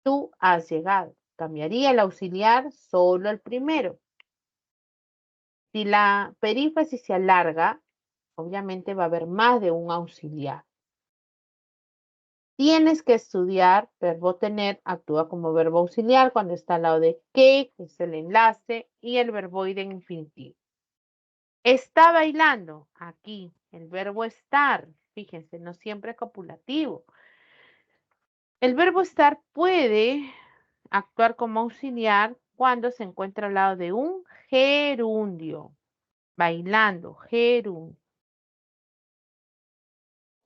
Tú has llegado. Cambiaría el auxiliar solo el primero. Si la perífrasis se alarga, obviamente va a haber más de un auxiliar. Tienes que estudiar, verbo tener actúa como verbo auxiliar cuando está al lado de que es el enlace, y el verboide en infinitivo. Está bailando, aquí, el verbo estar, fíjense, no siempre es copulativo. El verbo estar puede actuar como auxiliar cuando se encuentra al lado de un gerundio. Bailando, gerundio.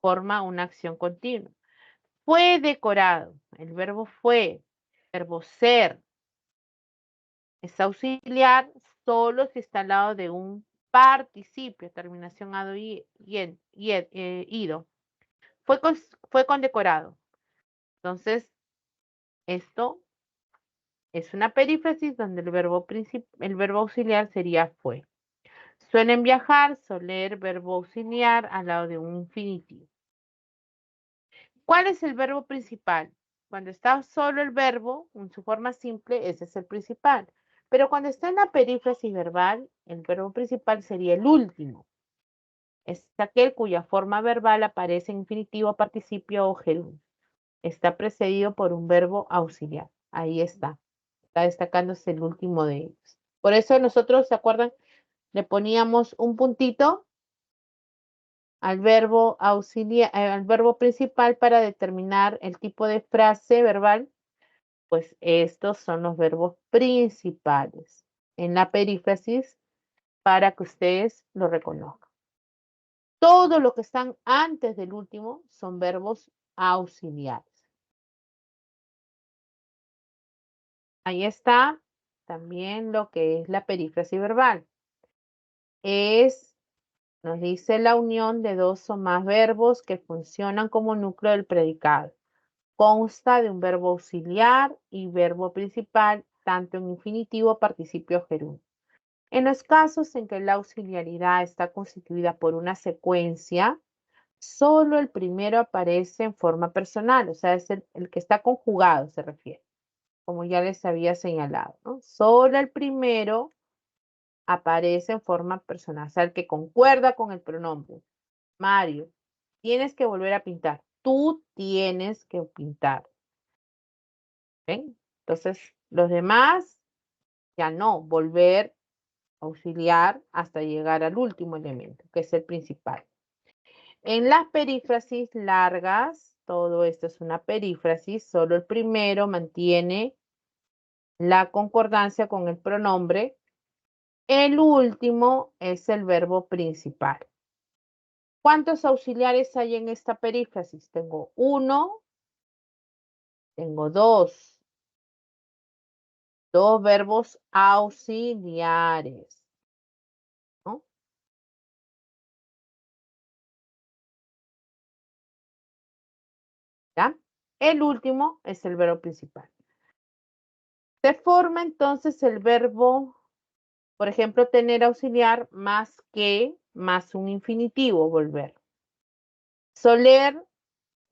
Forma una acción continua. Fue decorado. El verbo fue. Verbo ser. Es auxiliar solo si está al lado de un participio. Terminación ado y ido. Fue condecorado. Entonces, esto es una perífrasis donde el verbo auxiliar sería fue. Suelen viajar, soler, verbo auxiliar al lado de un infinitivo. ¿Cuál es el verbo principal? Cuando está solo el verbo, en su forma simple, ese es el principal. Pero cuando está en la perífrasis verbal, el verbo principal sería el último. Es aquel cuya forma verbal aparece en infinitivo, participio o gerundio. Está precedido por un verbo auxiliar. Ahí está. Está destacándose el último de ellos. Por eso nosotros, ¿se acuerdan? Le poníamos un puntito al verbo auxiliar, al verbo principal para determinar el tipo de frase verbal. Pues estos son los verbos principales en la perífrasis para que ustedes lo reconozcan. Todo lo que están antes del último son verbos auxiliares. Ahí está también lo que es la perífrasis verbal. Nos dice la unión de dos o más verbos que funcionan como núcleo del predicado. Consta de un verbo auxiliar y verbo principal, tanto en infinitivo, participio, gerundio. En los casos en que la auxiliaridad está constituida por una secuencia, solo el primero aparece en forma personal, o sea, es el que está conjugado, se refiere, como ya les había señalado, ¿no? Solo el primero aparece en forma personal, o sea, el que concuerda con el pronombre. Mario, tienes que volver a pintar. Tú tienes que pintar. ¿Ven? Entonces, los demás ya no, volver a auxiliar hasta llegar al último elemento, que es el principal. En las perífrasis largas, todo esto es una perífrasis, solo el primero mantiene la concordancia con el pronombre El último es el verbo principal. ¿Cuántos auxiliares hay en esta perífrasis? Tengo uno, tengo dos verbos auxiliares, ¿no? ¿Ya? El último es el verbo principal. Se forma entonces el verbo, por ejemplo, tener auxiliar más que, más un infinitivo, volver. Soler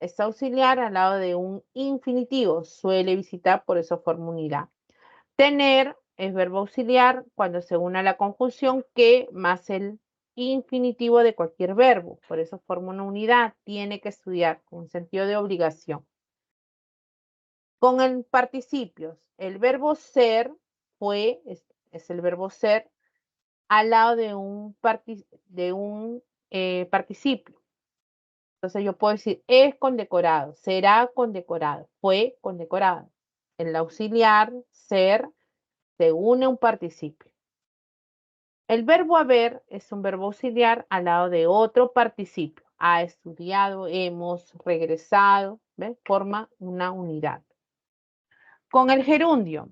es auxiliar al lado de un infinitivo, suele visitar, por eso forma unidad. Tener es verbo auxiliar cuando se une a la conjunción que más el infinitivo de cualquier verbo, por eso forma una unidad, tiene que estudiar con sentido de obligación. Con el participios, el verbo ser fue, es el verbo ser al lado de un participio. Entonces yo puedo decir es condecorado, será condecorado, fue condecorado. El auxiliar, ser, se une a un participio. El verbo haber es un verbo auxiliar al lado de otro participio. Ha estudiado, hemos, regresado, ¿ves? Forma una unidad. Con el gerundio.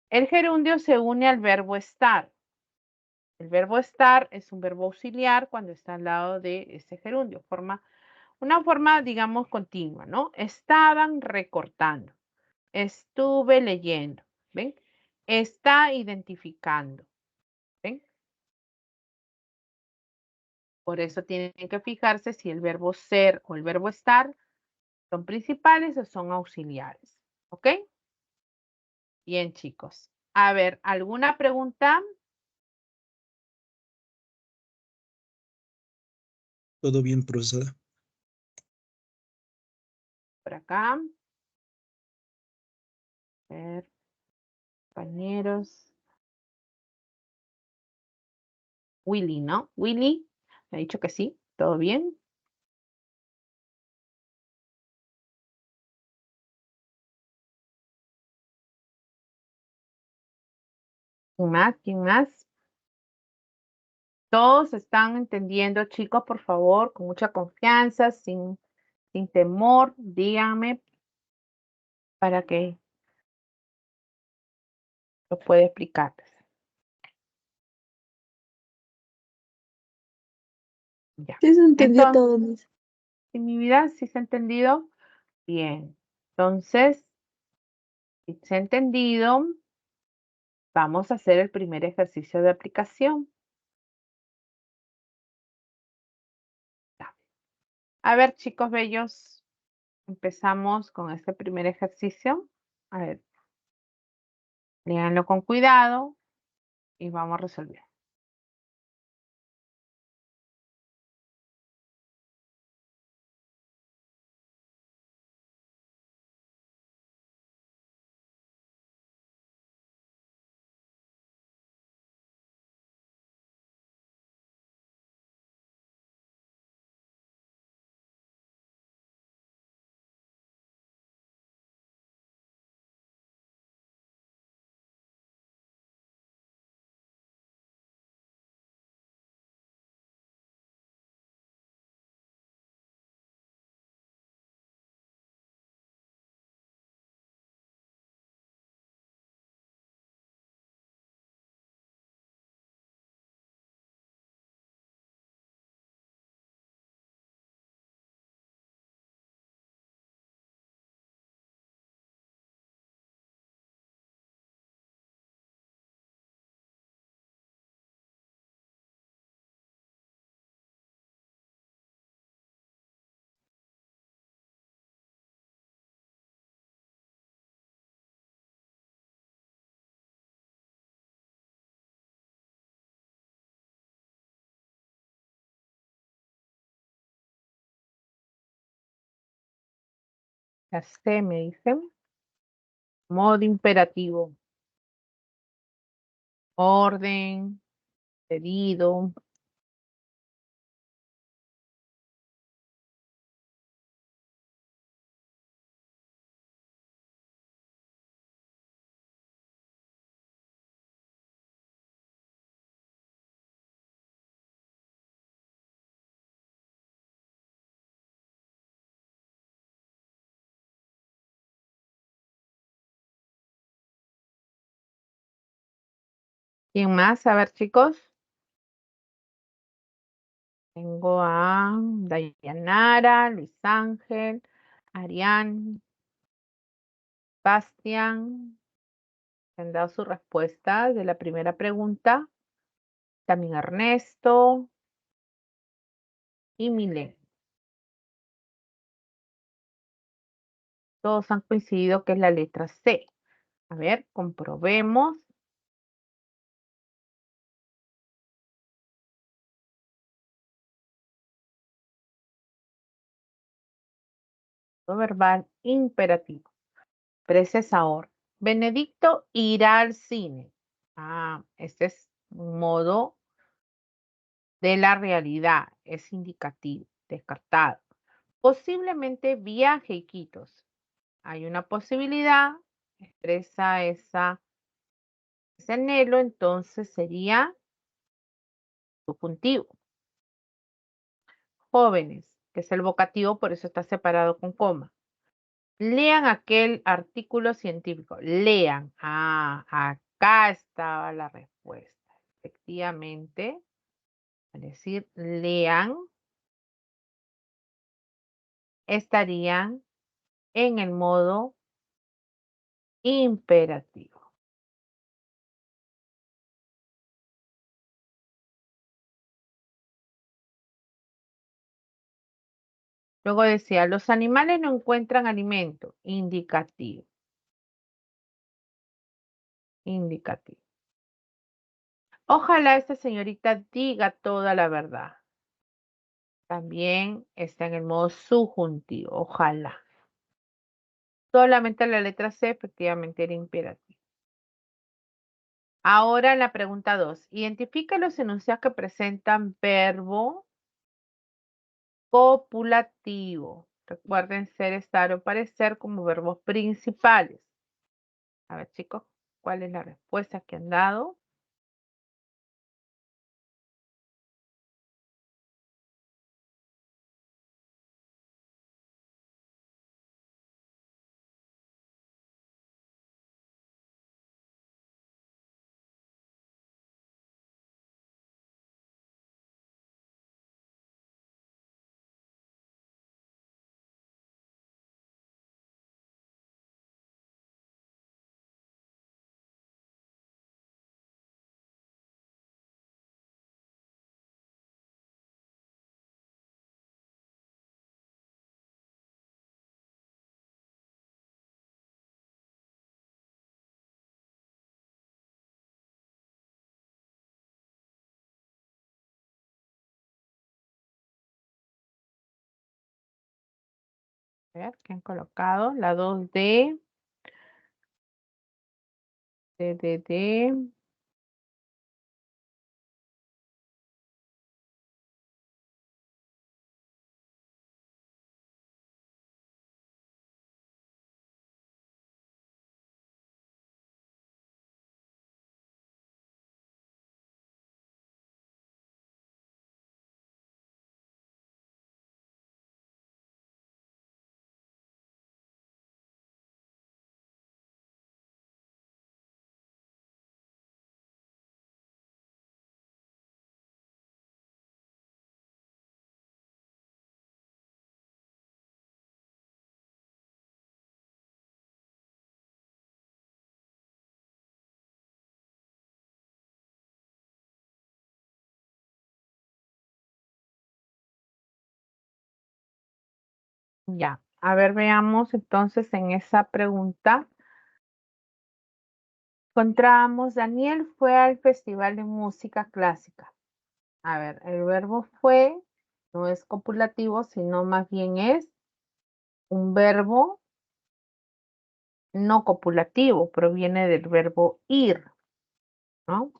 El gerundio se une al verbo estar. El verbo estar es un verbo auxiliar cuando está al lado de ese gerundio. Forma una forma, digamos, continua, ¿no? Estaban recortando. Estuve leyendo. ¿Ven? Está identificando. ¿Ven? Por eso tienen que fijarse si el verbo ser o el verbo estar son principales o son auxiliares. ¿Ok? Bien, chicos. A ver, ¿alguna pregunta? Todo bien, profesora. Por acá. A ver, compañeros. Willy, ¿no? Willy, me ha dicho que sí. ¿Todo bien? ¿Quién más? ¿Quién más? Todos están entendiendo, chicos, por favor, con mucha confianza, sin temor, díganme para que lo pueda explicarles. Ya. Sí, se entendió Entonces, todo, Miss. en mi vida, ¿sí se ha entendido? Bien. Entonces, si se ha entendido, vamos a hacer el primer ejercicio de aplicación. A ver, chicos bellos, empezamos con este primer ejercicio. A ver, léanlo con cuidado y vamos a resolver. Ya sé, me dicen. Modo imperativo. Orden, pedido. ¿Quién más? A ver, chicos. Tengo a Dayanara, Luis Ángel, Arián, Bastián. Han dado su respuesta de la primera pregunta. También Ernesto y Milen. Todos han coincidido que es la letra C. A ver, comprobemos. Verbal imperativo. Predecesor. Benedicto irá al cine. Este es un modo de la realidad. Es indicativo, descartado. Posiblemente viaje a Iquitos. Hay una posibilidad, expresa ese anhelo, entonces sería subjuntivo. Jóvenes, que es el vocativo, por eso está separado con coma. Lean aquel artículo científico. Lean. Acá estaba la respuesta. Efectivamente, al decir lean, estarían en el modo imperativo. Luego decía, los animales no encuentran alimento. Indicativo. Indicativo. Ojalá esta señorita diga toda la verdad. También está en el modo subjuntivo. Ojalá. Solamente la letra C efectivamente era imperativo. Ahora en la pregunta 2. Identifica los enunciados que presentan verbo copulativo. Recuerden ser, estar o parecer como verbos principales. A ver, chicos, ¿cuál es la respuesta que han dado? A ver, ¿qué han colocado? La 2D. D. Ya, a ver, veamos entonces en esa pregunta. Encontramos, Daniel fue al Festival de Música Clásica. A ver, el verbo fue no es copulativo, sino más bien es un verbo no copulativo, proviene del verbo ir, ¿no?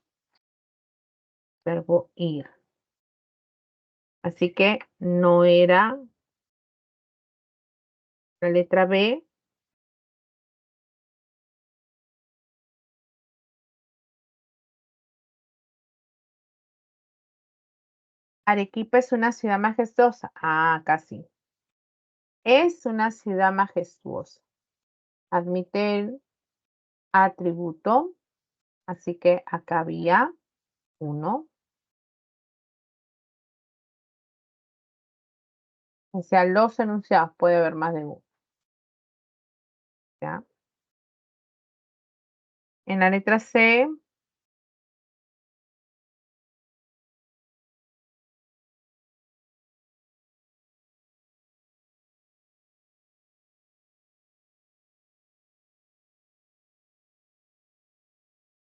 Verbo ir. Así que no era la letra B. Arequipa es una ciudad majestuosa. Casi. Es una ciudad majestuosa. Admite el atributo Así que acá había 1. O sea, los enunciados puede haber más de 1. ¿Ya? En la letra C,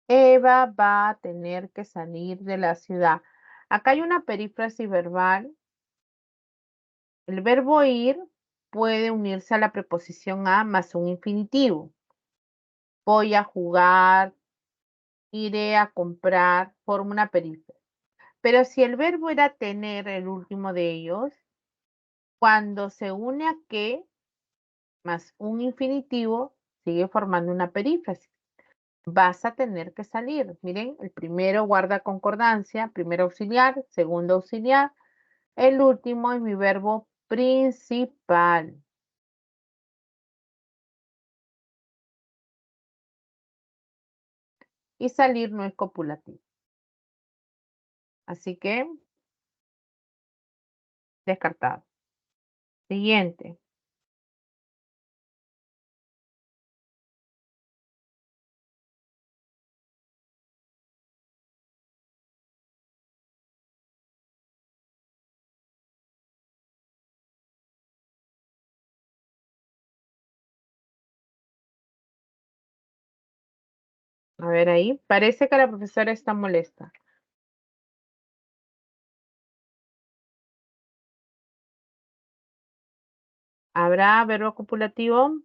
Eva va a tener que salir de la ciudad. Acá hay una perífrasis verbal. El verbo ir puede unirse a la preposición a más un infinitivo. Voy a jugar, iré a comprar, forma una perífrasis. Pero si el verbo era tener, el último de ellos, cuando se une a que más un infinitivo, sigue formando una perífrasis. Vas a tener que salir. Miren, el primero guarda concordancia, primero auxiliar, segundo auxiliar. El último es mi verbo principal. Y salir no es copulativo. Así que, descartado. Siguiente. A ver ahí. Parece que la profesora está molesta. ¿Habrá verbo copulativo?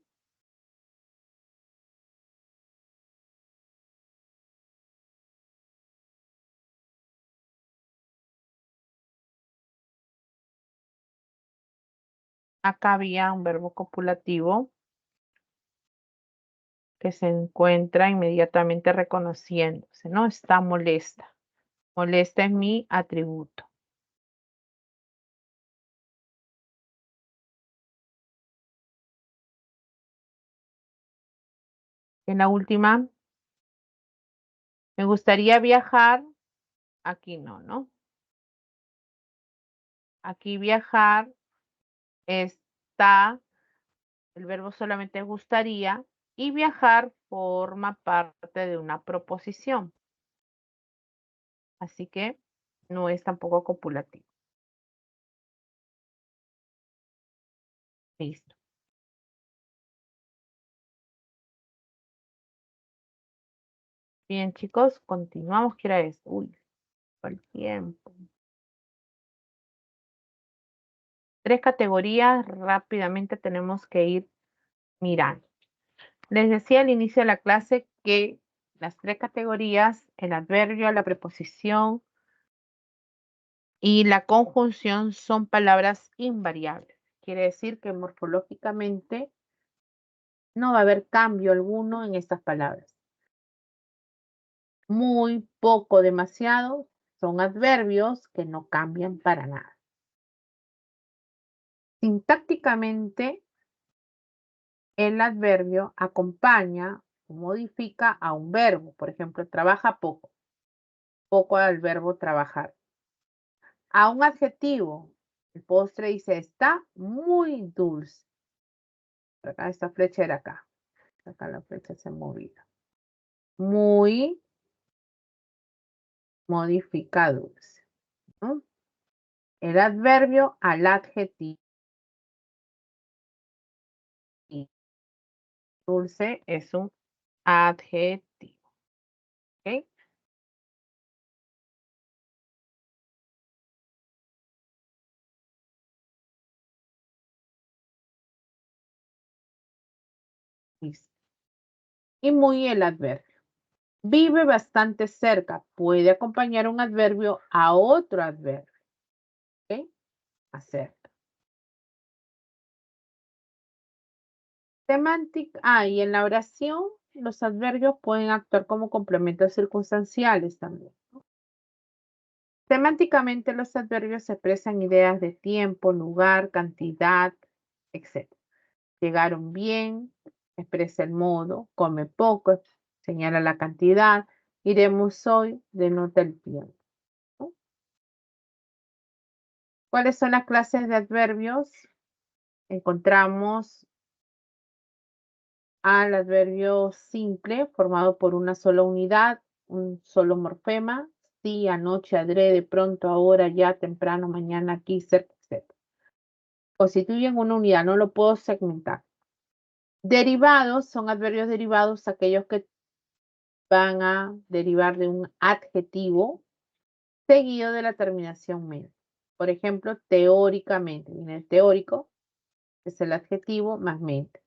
Acá había un verbo copulativo que se encuentra inmediatamente reconociéndose, ¿no? Está molesta. Molesta es mi atributo. En la última, me gustaría viajar. Aquí no, ¿no? Aquí viajar está, el verbo solamente gustaría, y viajar forma parte de una proposición. Así que no es tampoco copulativo. Listo. Bien, chicos, continuamos. ¿Qué hora es? Uy, por el tiempo. 3 categorías, rápidamente tenemos que ir mirando. Les decía al inicio de la clase que las 3 categorías, el adverbio, la preposición y la conjunción son palabras invariables. Quiere decir que morfológicamente no va a haber cambio alguno en estas palabras. Muy, poco, demasiado son adverbios que no cambian para nada. Sintácticamente, el adverbio acompaña o modifica a un verbo. Por ejemplo, trabaja poco. Poco al verbo trabajar. A un adjetivo, el postre dice está muy dulce. Acá esta flecha era acá. Acá la flecha se ha movido. Muy modifica dulce, ¿no? El adverbio al adjetivo. Dulce es un adjetivo. ¿Ok? Listo. Y muy el adverbio. Vive bastante cerca. Puede acompañar un adverbio a otro adverbio. ¿Ok? Acerca. Semántica. Y en la oración los adverbios pueden actuar como complementos circunstanciales también. Semánticamente los adverbios expresan ideas de tiempo, lugar, cantidad, etc. Llegaron bien, expresa el modo, come poco, señala la cantidad, Iremos hoy denota el tiempo, ¿no? ¿Cuáles son las clases de adverbios? Encontramos al adverbio simple, formado por una sola unidad, un solo morfema, sí, anoche, adrede, pronto, ahora, ya, temprano, mañana, aquí, cerca, etc. Constituyen una unidad, no lo puedo segmentar. Derivados son adverbios derivados, aquellos que van a derivar de un adjetivo seguido de la terminación mente. Por ejemplo, teóricamente, viene el teórico, es el adjetivo más mente.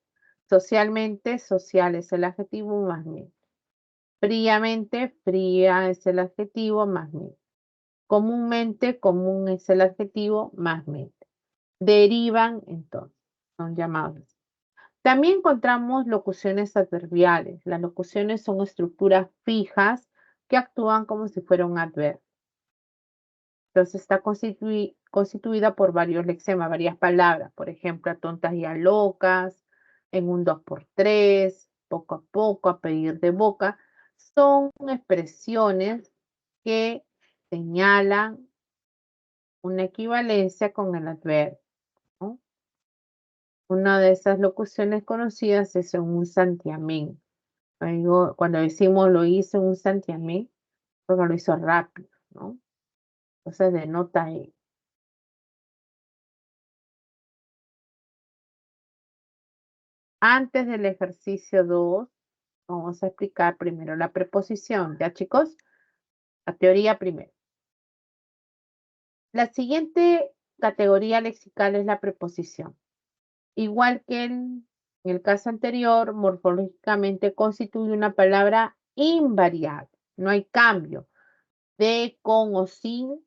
Socialmente, social es el adjetivo más mente. Fríamente, fría es el adjetivo más mente. Comúnmente, común es el adjetivo más mente. Derivan, entonces, son llamados. También encontramos locuciones adverbiales. Las locuciones son estructuras fijas que actúan como si fuera un adverbio. Entonces está constituida por varios lexemas, varias palabras. Por ejemplo, a tontas y a locas, en un 2x3, poco a poco, a pedir de boca. Son expresiones que señalan una equivalencia con el adverbio, ¿no? Una de esas locuciones conocidas es en un santiamén. Cuando decimos lo hizo en un santiamén, porque lo hizo rápido, ¿no? Entonces denota ahí. Antes del ejercicio 2, vamos a explicar primero la preposición. ¿Ya, chicos? La teoría primero. La siguiente categoría lexical es la preposición. Igual que en el caso anterior, morfológicamente constituye una palabra invariable. No hay cambio. De, con o sin,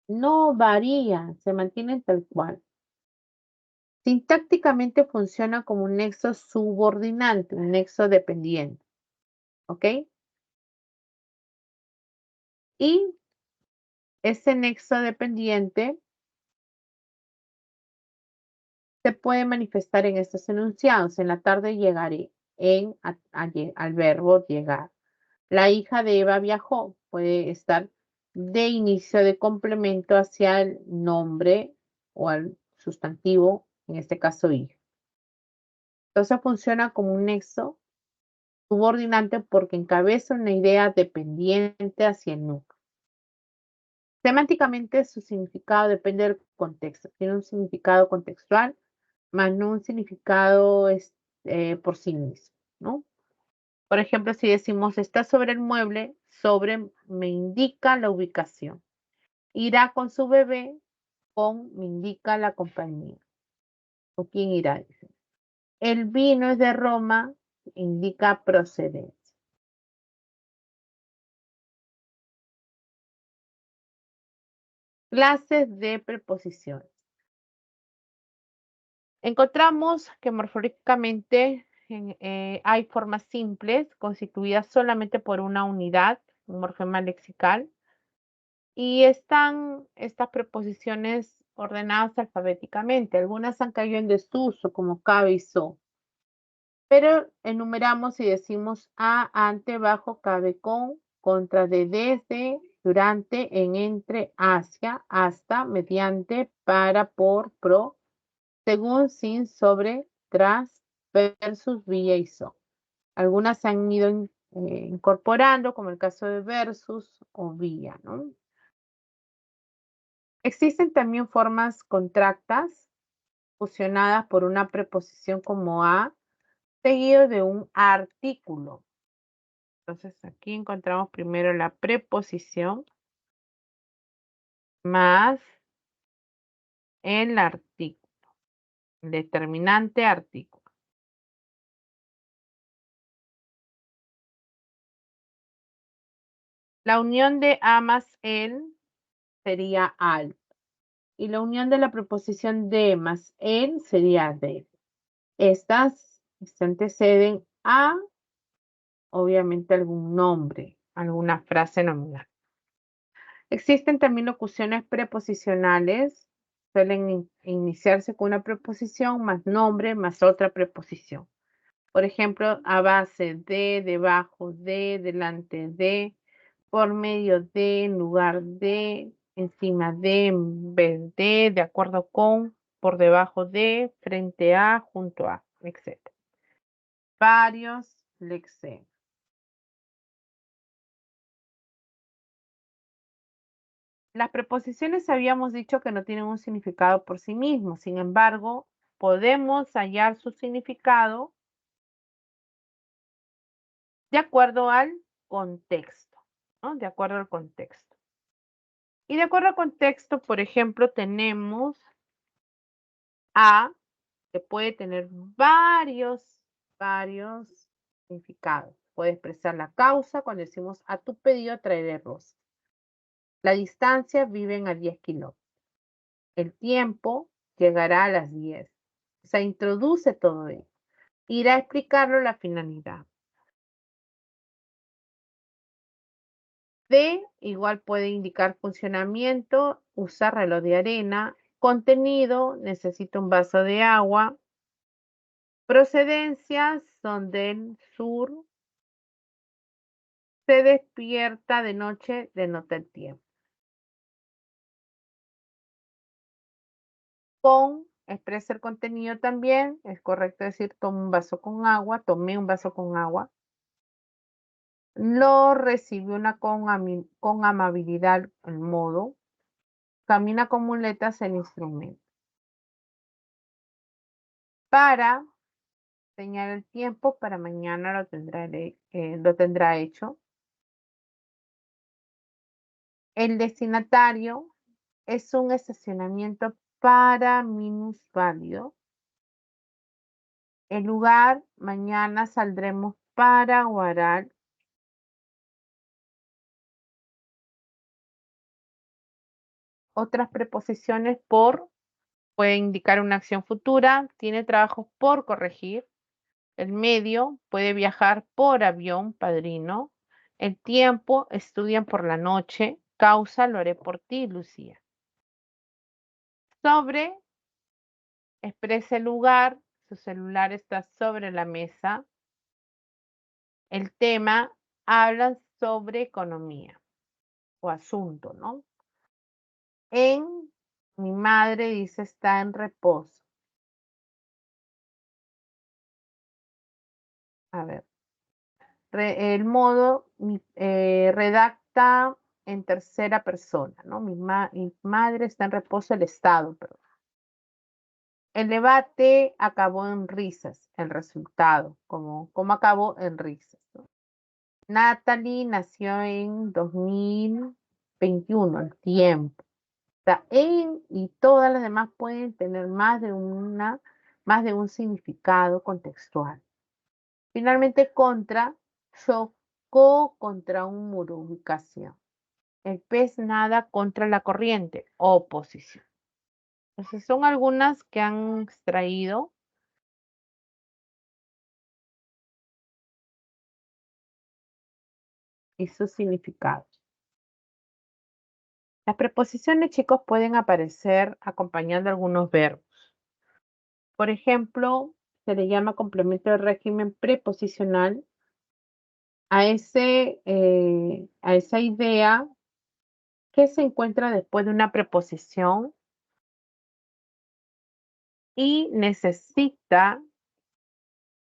no varía, se mantienen tal cual. Sintácticamente funciona como un nexo subordinante, un nexo dependiente. ¿Ok? Y ese nexo dependiente se puede manifestar en estos enunciados. En la tarde llegaré, al verbo llegar. La hija de Eva viajó, puede estar de inicio de complemento hacia el nombre o al sustantivo, en este caso hija. Entonces funciona como un nexo subordinante porque encabeza una idea dependiente hacia el núcleo. Semánticamente su significado depende del contexto. Tiene un significado contextual, más no un significado por sí mismo, ¿no? Por ejemplo, si decimos está sobre el mueble, sobre me indica la ubicación. Irá con su bebé, con me indica la compañía. ¿O quién irá? Dice. El vino es de Roma, indica procedencia. Clases de preposiciones. Encontramos que morfológicamente hay formas simples constituidas solamente por una unidad, un morfema lexical, y están estas preposiciones ordenadas alfabéticamente. Algunas han caído en desuso, como cabe y so, pero enumeramos y decimos a, ante, bajo, cabe, con, contra, de, desde, durante, en, entre, hacia, hasta, mediante, para, por, pro, según, sin, sobre, tras, versus, vía y son. Algunas se han ido incorporando, como el caso de versus o vía, ¿no? Existen también formas contractas fusionadas por una preposición como a, seguido de un artículo. Entonces aquí encontramos primero la preposición más el artículo, determinante artículo. La unión de a más el sería al. Y la unión de la preposición de más el sería de. Estas se anteceden a, obviamente, algún nombre, alguna frase nominal. Existen también locuciones preposicionales. Suelen iniciarse con una preposición más nombre más otra preposición. Por ejemplo, a base de, debajo de, delante de, por medio de, en lugar de, encima de, en vez de acuerdo con, por debajo de, frente a, junto a, etc. Varios lexemas. Las preposiciones habíamos dicho que no tienen un significado por sí mismos, sin embargo, podemos hallar su significado de acuerdo al contexto, ¿no? De acuerdo al contexto. Y de acuerdo al contexto, por ejemplo, tenemos a, que puede tener varios significados. Puede expresar la causa cuando decimos a tu pedido traeré rosas. La distancia viven a 10 kilómetros. El tiempo llegará a las 10. O sea, introduce todo ello. Irá a explicarlo la finalidad. D igual puede indicar funcionamiento, usar reloj de arena, contenido, necesito un vaso de agua, procedencias son del sur, se despierta de noche, denota el tiempo. Con expresa el contenido también, es correcto decir tomé un vaso con agua, tomé un vaso con agua. Lo recibió con amabilidad el modo, camina con muletas el instrumento. Para señala el tiempo, para mañana lo tendrá hecho. El destinatario es un estacionamiento para minusválido. El lugar, mañana saldremos para Huaral. Otras preposiciones por puede indicar una acción futura, tiene trabajos por corregir. El medio puede viajar por avión, padrino. El tiempo, estudian por la noche. Causa, lo haré por ti, Lucía. Sobre, expresa el lugar, su celular está sobre la mesa. El tema, habla sobre economía o asunto, ¿no? En, mi madre dice está en reposo. A ver, el modo, redacta en tercera persona, ¿no? Mi madre está en reposo, el estado, perdón. El debate acabó en risas, el resultado, como acabó en risas, ¿no? Natalie nació en 2021, el tiempo. O sea, en y todas las demás pueden tener más de un significado contextual. Finalmente, contra, chocó contra un muro, ubicación. El pez nada contra la corriente, oposición. Entonces, son algunas que han extraído. Y sus significados. Las preposiciones, chicos, pueden aparecer acompañando algunos verbos. Por ejemplo, se le llama complemento de régimen preposicional a esa idea que se encuentra después de una preposición y necesita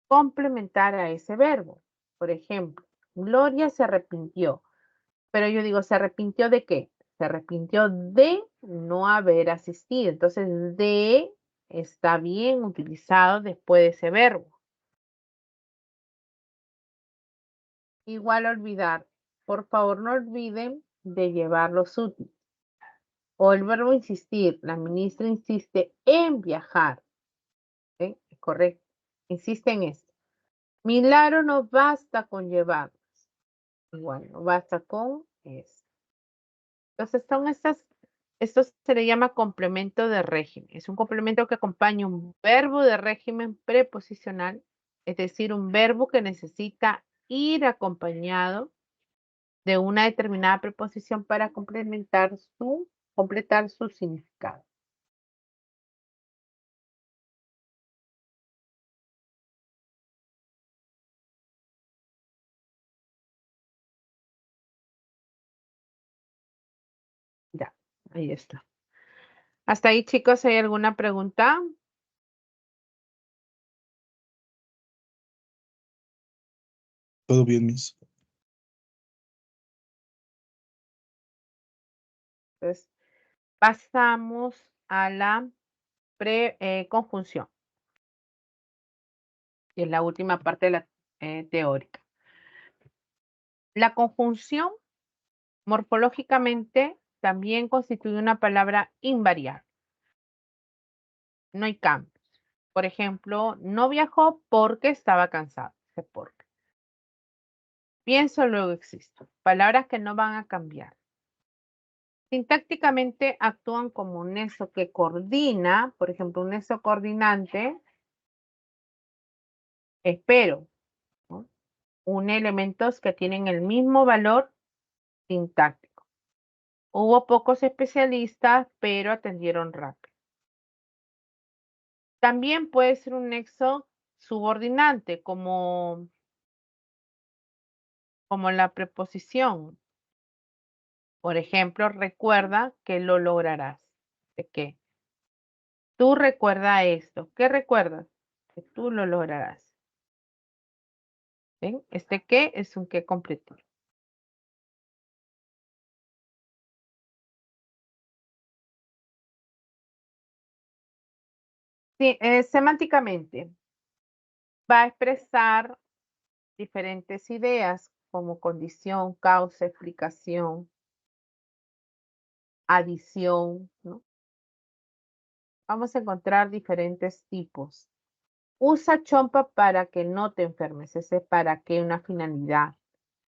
complementar a ese verbo. Por ejemplo, Gloria se arrepintió. Pero yo digo, ¿se arrepintió de qué? Se arrepintió de no haber asistido. Entonces, de está bien utilizado después de ese verbo. Igual olvidar. Por favor, no olviden de llevar los útiles. O el verbo insistir. La ministra insiste en viajar. ¿Sí? Correcto. Insiste en esto. Milagro no basta con llevarlos. Igual, no basta con esto. Entonces, esto se le llama complemento de régimen. Es un complemento que acompaña un verbo de régimen preposicional, es decir, un verbo que necesita ir acompañado de una determinada preposición para completar su significado. Ahí está. Hasta ahí, chicos, ¿hay alguna pregunta? Todo bien, Miss. Entonces, pasamos a la conjunción. Y es la última parte de la teórica. La conjunción, morfológicamente, también constituye una palabra invariable. No hay cambios. Por ejemplo, no viajó porque estaba cansado. Ese porque. Pienso, luego existo. Palabras que no van a cambiar. Sintácticamente actúan como un nexo que coordina, por ejemplo, un nexo coordinante, espero, ¿no? Une elementos que tienen el mismo valor sintáctico. Hubo pocos especialistas, pero atendieron rápido. También puede ser un nexo subordinante, como la preposición. Por ejemplo, recuerda que lo lograrás. ¿De qué? Tú recuerda esto. ¿Qué recuerdas? Que tú lo lograrás. ¿Ven? Este qué es un qué completo. Sí, semánticamente va a expresar diferentes ideas como condición, causa, explicación, adición, ¿no? Vamos a encontrar diferentes tipos. Usa chompa para que no te enfermes. Ese para qué, una finalidad.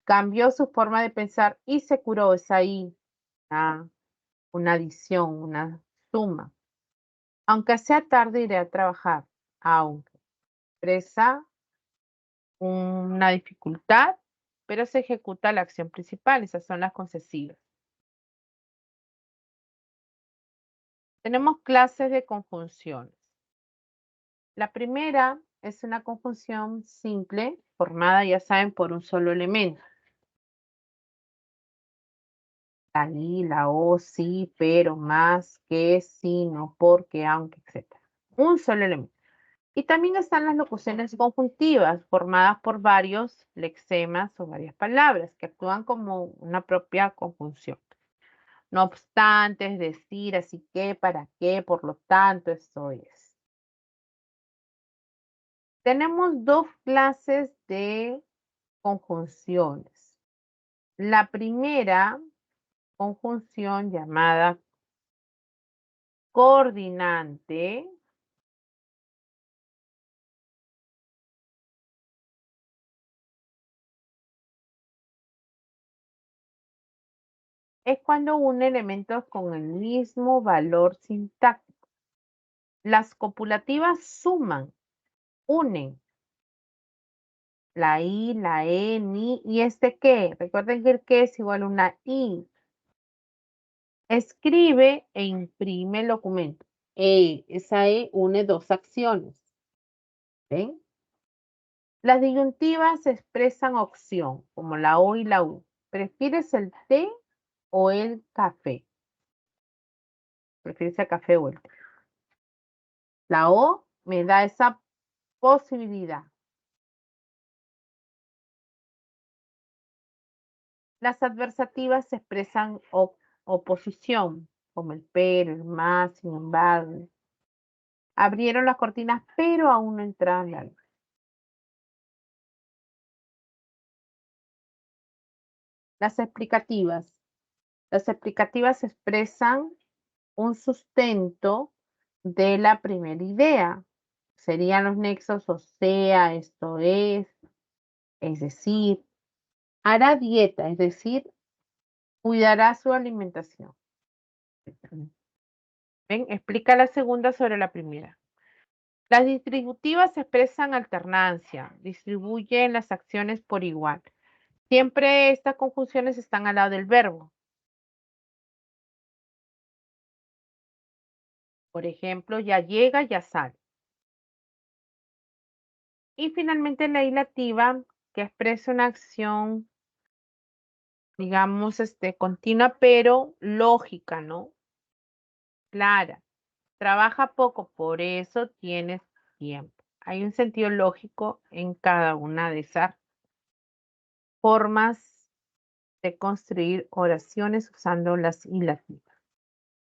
Cambió su forma de pensar y se curó. Es ahí una adición, una suma. Aunque sea tarde, iré a trabajar. Aunque expresa una dificultad, pero se ejecuta la acción principal. Esas son las concesivas. Tenemos clases de conjunciones. La primera es una conjunción simple, formada, ya saben, por un solo elemento. La y, la o, sí, pero, más, que, sí, no, porque, aunque, etc. Un solo elemento. Y también están las locuciones conjuntivas, formadas por varios lexemas o varias palabras, que actúan como una propia conjunción. No obstante, es decir, así que, para qué, por lo tanto, esto es. Tenemos dos clases de conjunciones. La primera conjunción llamada coordinante es cuando une elementos con el mismo valor sintáctico. Las copulativas suman, unen la I, la E, ni y este qué. Recuerden que el qué es igual a una I. Escribe e imprime el documento. Esa E une dos acciones. ¿Ven? Las disyuntivas expresan opción, como la O y la U. ¿Prefieres el té o el café? ¿Prefieres el café o el té? La O me da esa posibilidad. Las adversativas expresan oposición, como el pero, el más, sin embargo. Abrieron las cortinas, pero aún no entraron la luz. Las explicativas. Las explicativas expresan un sustento de la primera idea. Serían los nexos, o sea, esto es decir, hará dieta, es decir, cuidará su alimentación. ¿Ven? Explica la segunda sobre la primera. Las distributivas expresan alternancia, distribuyen las acciones por igual. Siempre estas conjunciones están al lado del verbo. Por ejemplo, ya llega, ya sale. Y finalmente la ilativa, que expresa una acción, digamos, continua, pero lógica, ¿no? Clara, trabaja poco, por eso tienes tiempo. Hay un sentido lógico en cada una de esas formas de construir oraciones usando las hilativas.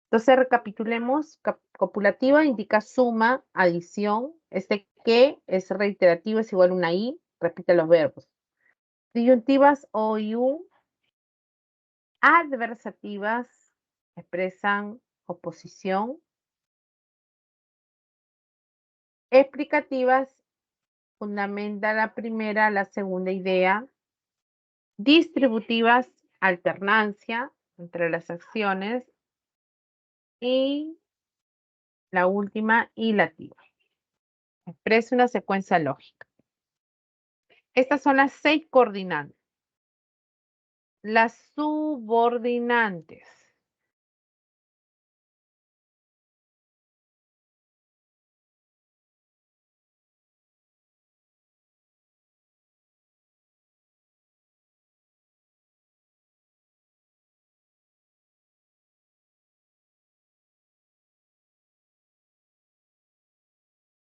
Entonces, recapitulemos. Copulativa indica suma, adición. Este que es reiterativo, es igual a una I. Repite los verbos. Disyuntivas o iu. Adversativas expresan oposición. Explicativas fundamenta la primera, la segunda idea. Distributivas, alternancia entre las acciones. Y la última, hilativa. Expresa una secuencia lógica. Estas son las 6 coordinantes. Las subordinantes.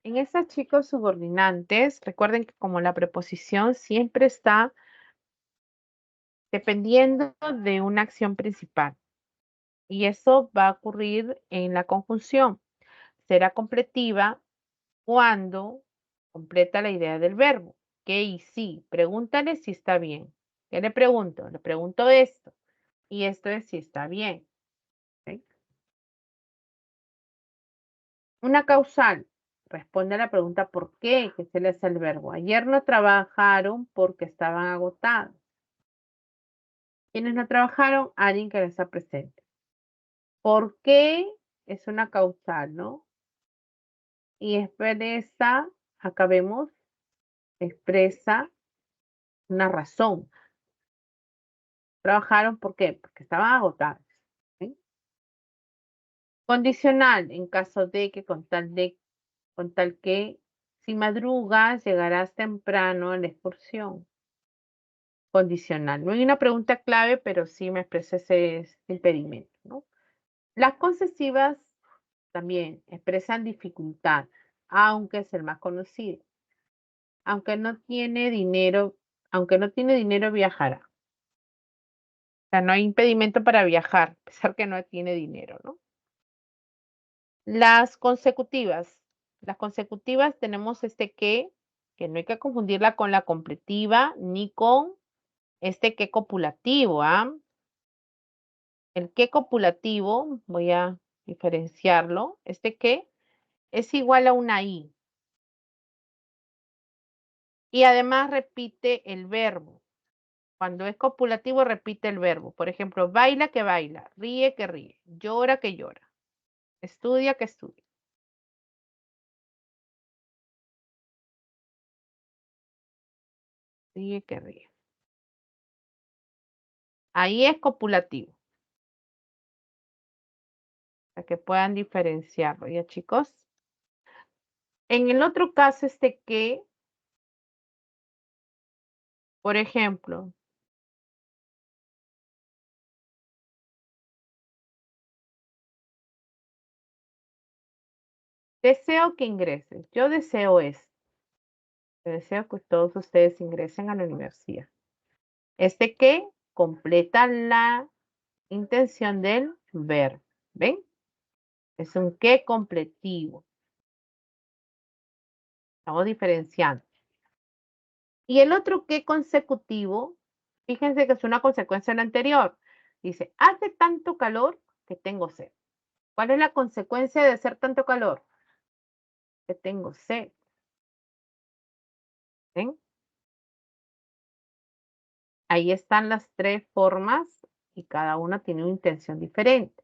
En estas, chicos, subordinantes, recuerden que como la preposición siempre está dependiendo de una acción principal. Y eso va a ocurrir en la conjunción. Será completiva cuando completa la idea del verbo. ¿Qué y sí? Pregúntale si está bien. ¿Qué le pregunto? Le pregunto esto. Y esto es si está bien. ¿Ok? Una causal. Responde a la pregunta ¿por qué? Que se le hace el verbo. Ayer no trabajaron porque estaban agotados. Quienes no trabajaron, alguien que no está presente. ¿Por qué? Es una causal, ¿no? Y expresa, acá vemos, expresa una razón. ¿Trabajaron por qué? Porque estaban agotados. ¿Sí? Condicional, en caso de que con tal que si madrugas llegarás temprano a la excursión. Condicional. No hay una pregunta clave, pero sí me expresa ese impedimento, ¿no? Las concesivas también expresan dificultad, aunque es el más conocido. Aunque no tiene dinero, viajará. O sea, no hay impedimento para viajar, a pesar que no tiene dinero, ¿no? Las consecutivas. Las consecutivas tenemos este que no hay que confundirla con la completiva ni con este que copulativo, ¿ah? El que copulativo, voy a diferenciarlo, este que es igual a una I. Y además repite el verbo. Cuando es copulativo repite el verbo. Por ejemplo, baila que baila, ríe que ríe, llora que llora, estudia que estudia. Ríe que ríe. Ahí es copulativo. Para que puedan diferenciarlo, ¿ya, chicos? En el otro caso, este que, por ejemplo, deseo que ingreses. Yo deseo esto. Deseo que todos ustedes ingresen a la universidad. Este que completa la intención del verbo. ¿Ven? Es un que completivo. Estamos diferenciando. Y el otro que consecutivo, fíjense que es una consecuencia de la anterior. Dice, hace tanto calor que tengo sed. ¿Cuál es la consecuencia de hacer tanto calor? Que tengo sed. ¿Ven? Ahí están las 3 formas y cada una tiene una intención diferente.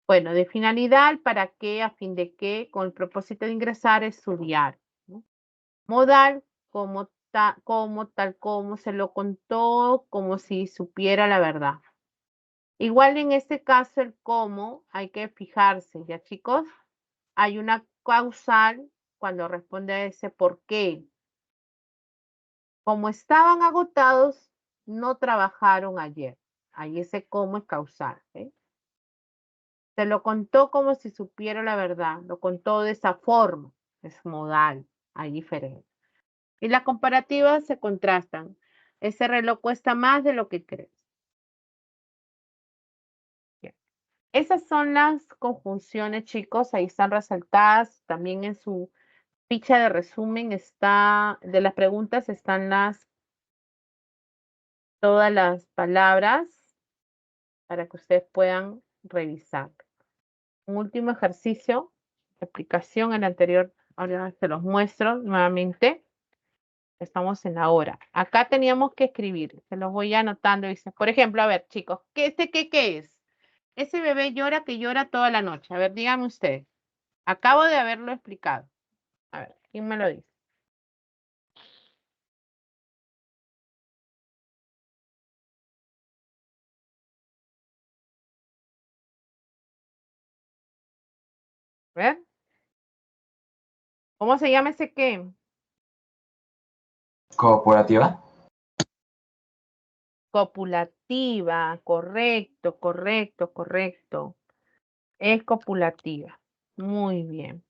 Bueno, de finalidad, ¿para qué? A fin de qué, con el propósito de ingresar, estudiar, ¿no? Modal, como tal como se lo contó, como si supiera la verdad. Igual en este caso, el cómo hay que fijarse, ¿ya, chicos? Hay una causal cuando responde a ese por qué. Como estaban agotados, no trabajaron ayer. Ahí ese cómo es causal. ¿Eh? Se lo contó como si supiera la verdad. Lo contó de esa forma. Es modal. Hay diferencia. Y las comparativas se contrastan. Ese reloj cuesta más de lo que crees. Bien. Esas son las conjunciones, chicos. Ahí están resaltadas. También en su ficha de resumen está, de las preguntas están todas las palabras para que ustedes puedan revisar. Un último ejercicio de aplicación, el anterior, ahora se los muestro nuevamente. Estamos en la hora. Acá teníamos que escribir, se los voy anotando. Dice, por ejemplo, a ver, chicos, ¿qué es? Ese bebé llora que llora toda la noche. A ver, díganme ustedes. Acabo de haberlo explicado. A ver, ¿quién me lo dice? A ver. ¿Cómo se llama ese qué? Cooperativa. Copulativa, correcto, correcto, correcto. Es copulativa. Muy bien.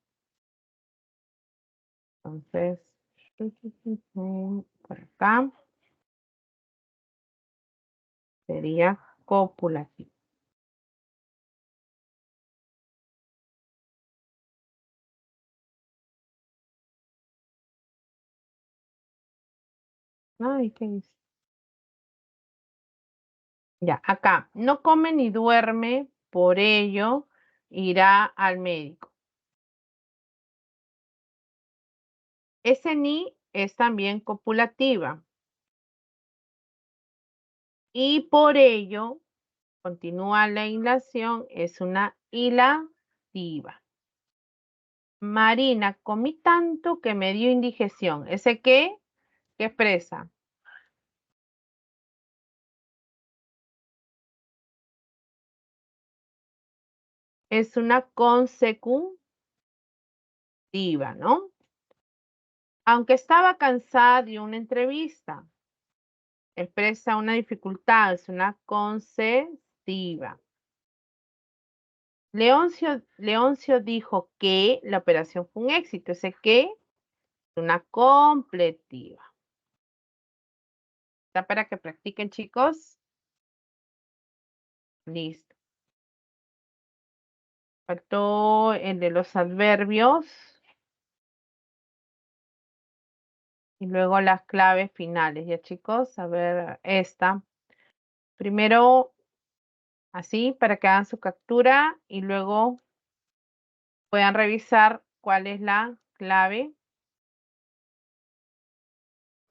Entonces, por acá sería copulativa. Ay, ¿qué dice? Ya, acá, no come ni duerme, por ello irá al médico. Ese ni es también copulativa. Y por ello, continúa la hilación, es una hilativa. Marina, comí tanto que me dio indigestión. ¿Ese qué? ¿Qué expresa? Es una consecutiva, ¿no? Aunque estaba cansada de una entrevista, expresa una dificultad, es una consecutiva. Leoncio dijo que la operación fue un éxito. Ese que es una completiva. ¿Está para que practiquen, chicos? Listo. Faltó el de los adverbios. Y luego las claves finales, ¿ya, chicos? A ver, esta. Primero, así, para que hagan su captura y luego puedan revisar cuál es la clave.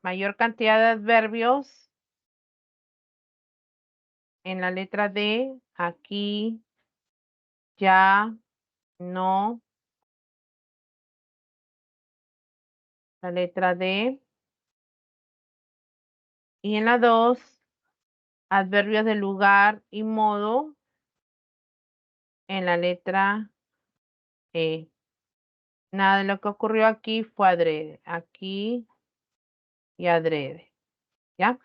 Mayor cantidad de adverbios en la letra D. Aquí, ya, no. La letra D. Y en la 2, adverbios de lugar y modo en la letra E. Nada de lo que ocurrió aquí fue adrede. Aquí y adrede. ¿Ya?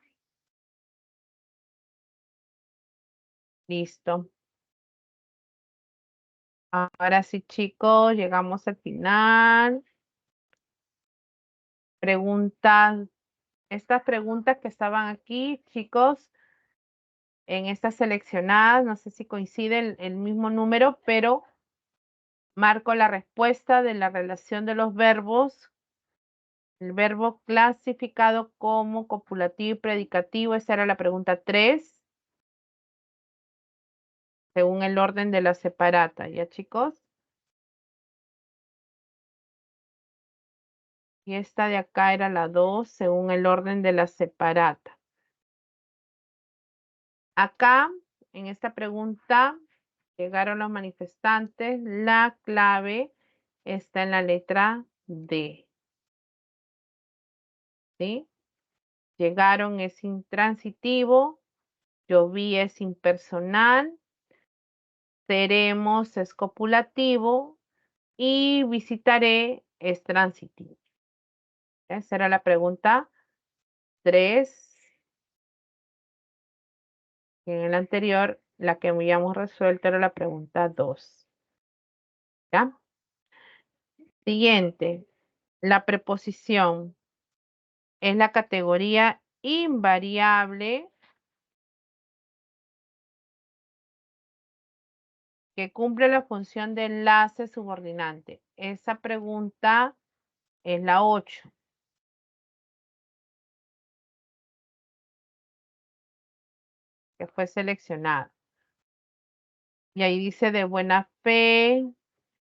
Listo. Ahora sí, chicos, llegamos al final. Preguntas. Estas preguntas que estaban aquí, chicos, en estas seleccionadas, no sé si coincide el mismo número, pero marco la respuesta de la relación de los verbos. El verbo clasificado como copulativo y predicativo, esa era la pregunta 3, según el orden de la separata, ¿ya, chicos? Y esta de acá era la 2, según el orden de la separata. Acá, en esta pregunta, llegaron los manifestantes. La clave está en la letra D. ¿Sí? Llegaron es intransitivo. Lloví es impersonal. Seremos es copulativo. Y visitaré es transitivo. Esa era la pregunta 3. En el anterior La que habíamos resuelto era la pregunta 2. ¿Ya? Siguiente. La preposición es la categoría invariable que cumple la función de enlace subordinante. Esa pregunta es la 8. Que fue seleccionada. Y ahí dice de buena fe,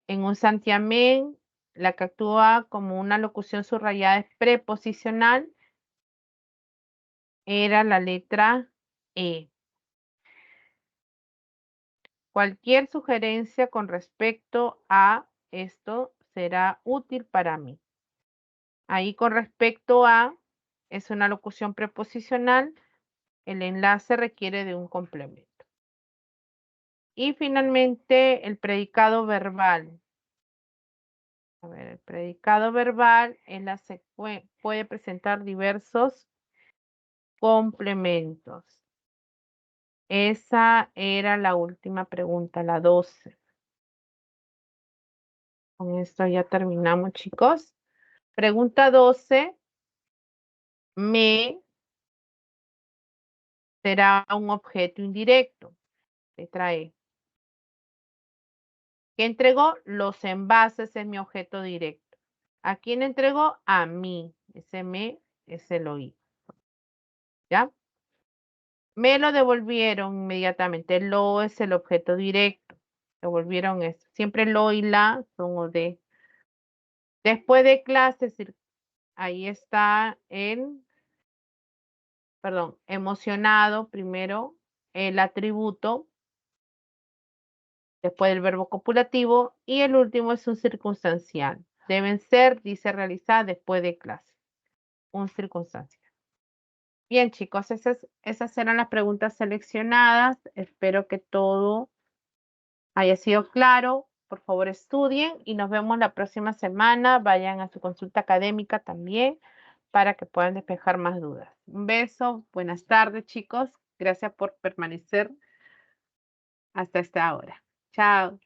en un santiamén, la que actúa como una locución subrayada es preposicional, era la letra E. Cualquier sugerencia con respecto a esto será útil para mí. Ahí con respecto a es una locución preposicional, el enlace requiere de un complemento. Y finalmente el predicado verbal. A ver, el predicado verbal en la puede presentar diversos complementos. Esa era la última pregunta, la 12. Con esto ya terminamos, chicos. Pregunta 12. Me será un objeto indirecto. Letra E. ¿Qué entregó? Los envases es mi objeto directo. ¿A quién entregó? A mí. Ese me es el oí. ¿Ya? Me lo devolvieron inmediatamente. Lo es el objeto directo. Devolvieron eso. Siempre lo y la son o de. Después de clases, ahí está emocionado, primero el atributo, después el verbo copulativo y el último es un circunstancial. Deben ser, dice realizar después de clase. Un circunstancial. Bien, chicos, esas eran las preguntas seleccionadas. Espero que todo haya sido claro. Por favor, estudien y nos vemos la próxima semana. Vayan a su consulta académica también para que puedan despejar más dudas. Un beso. Buenas tardes, chicos. Gracias por permanecer hasta esta hora. Chao.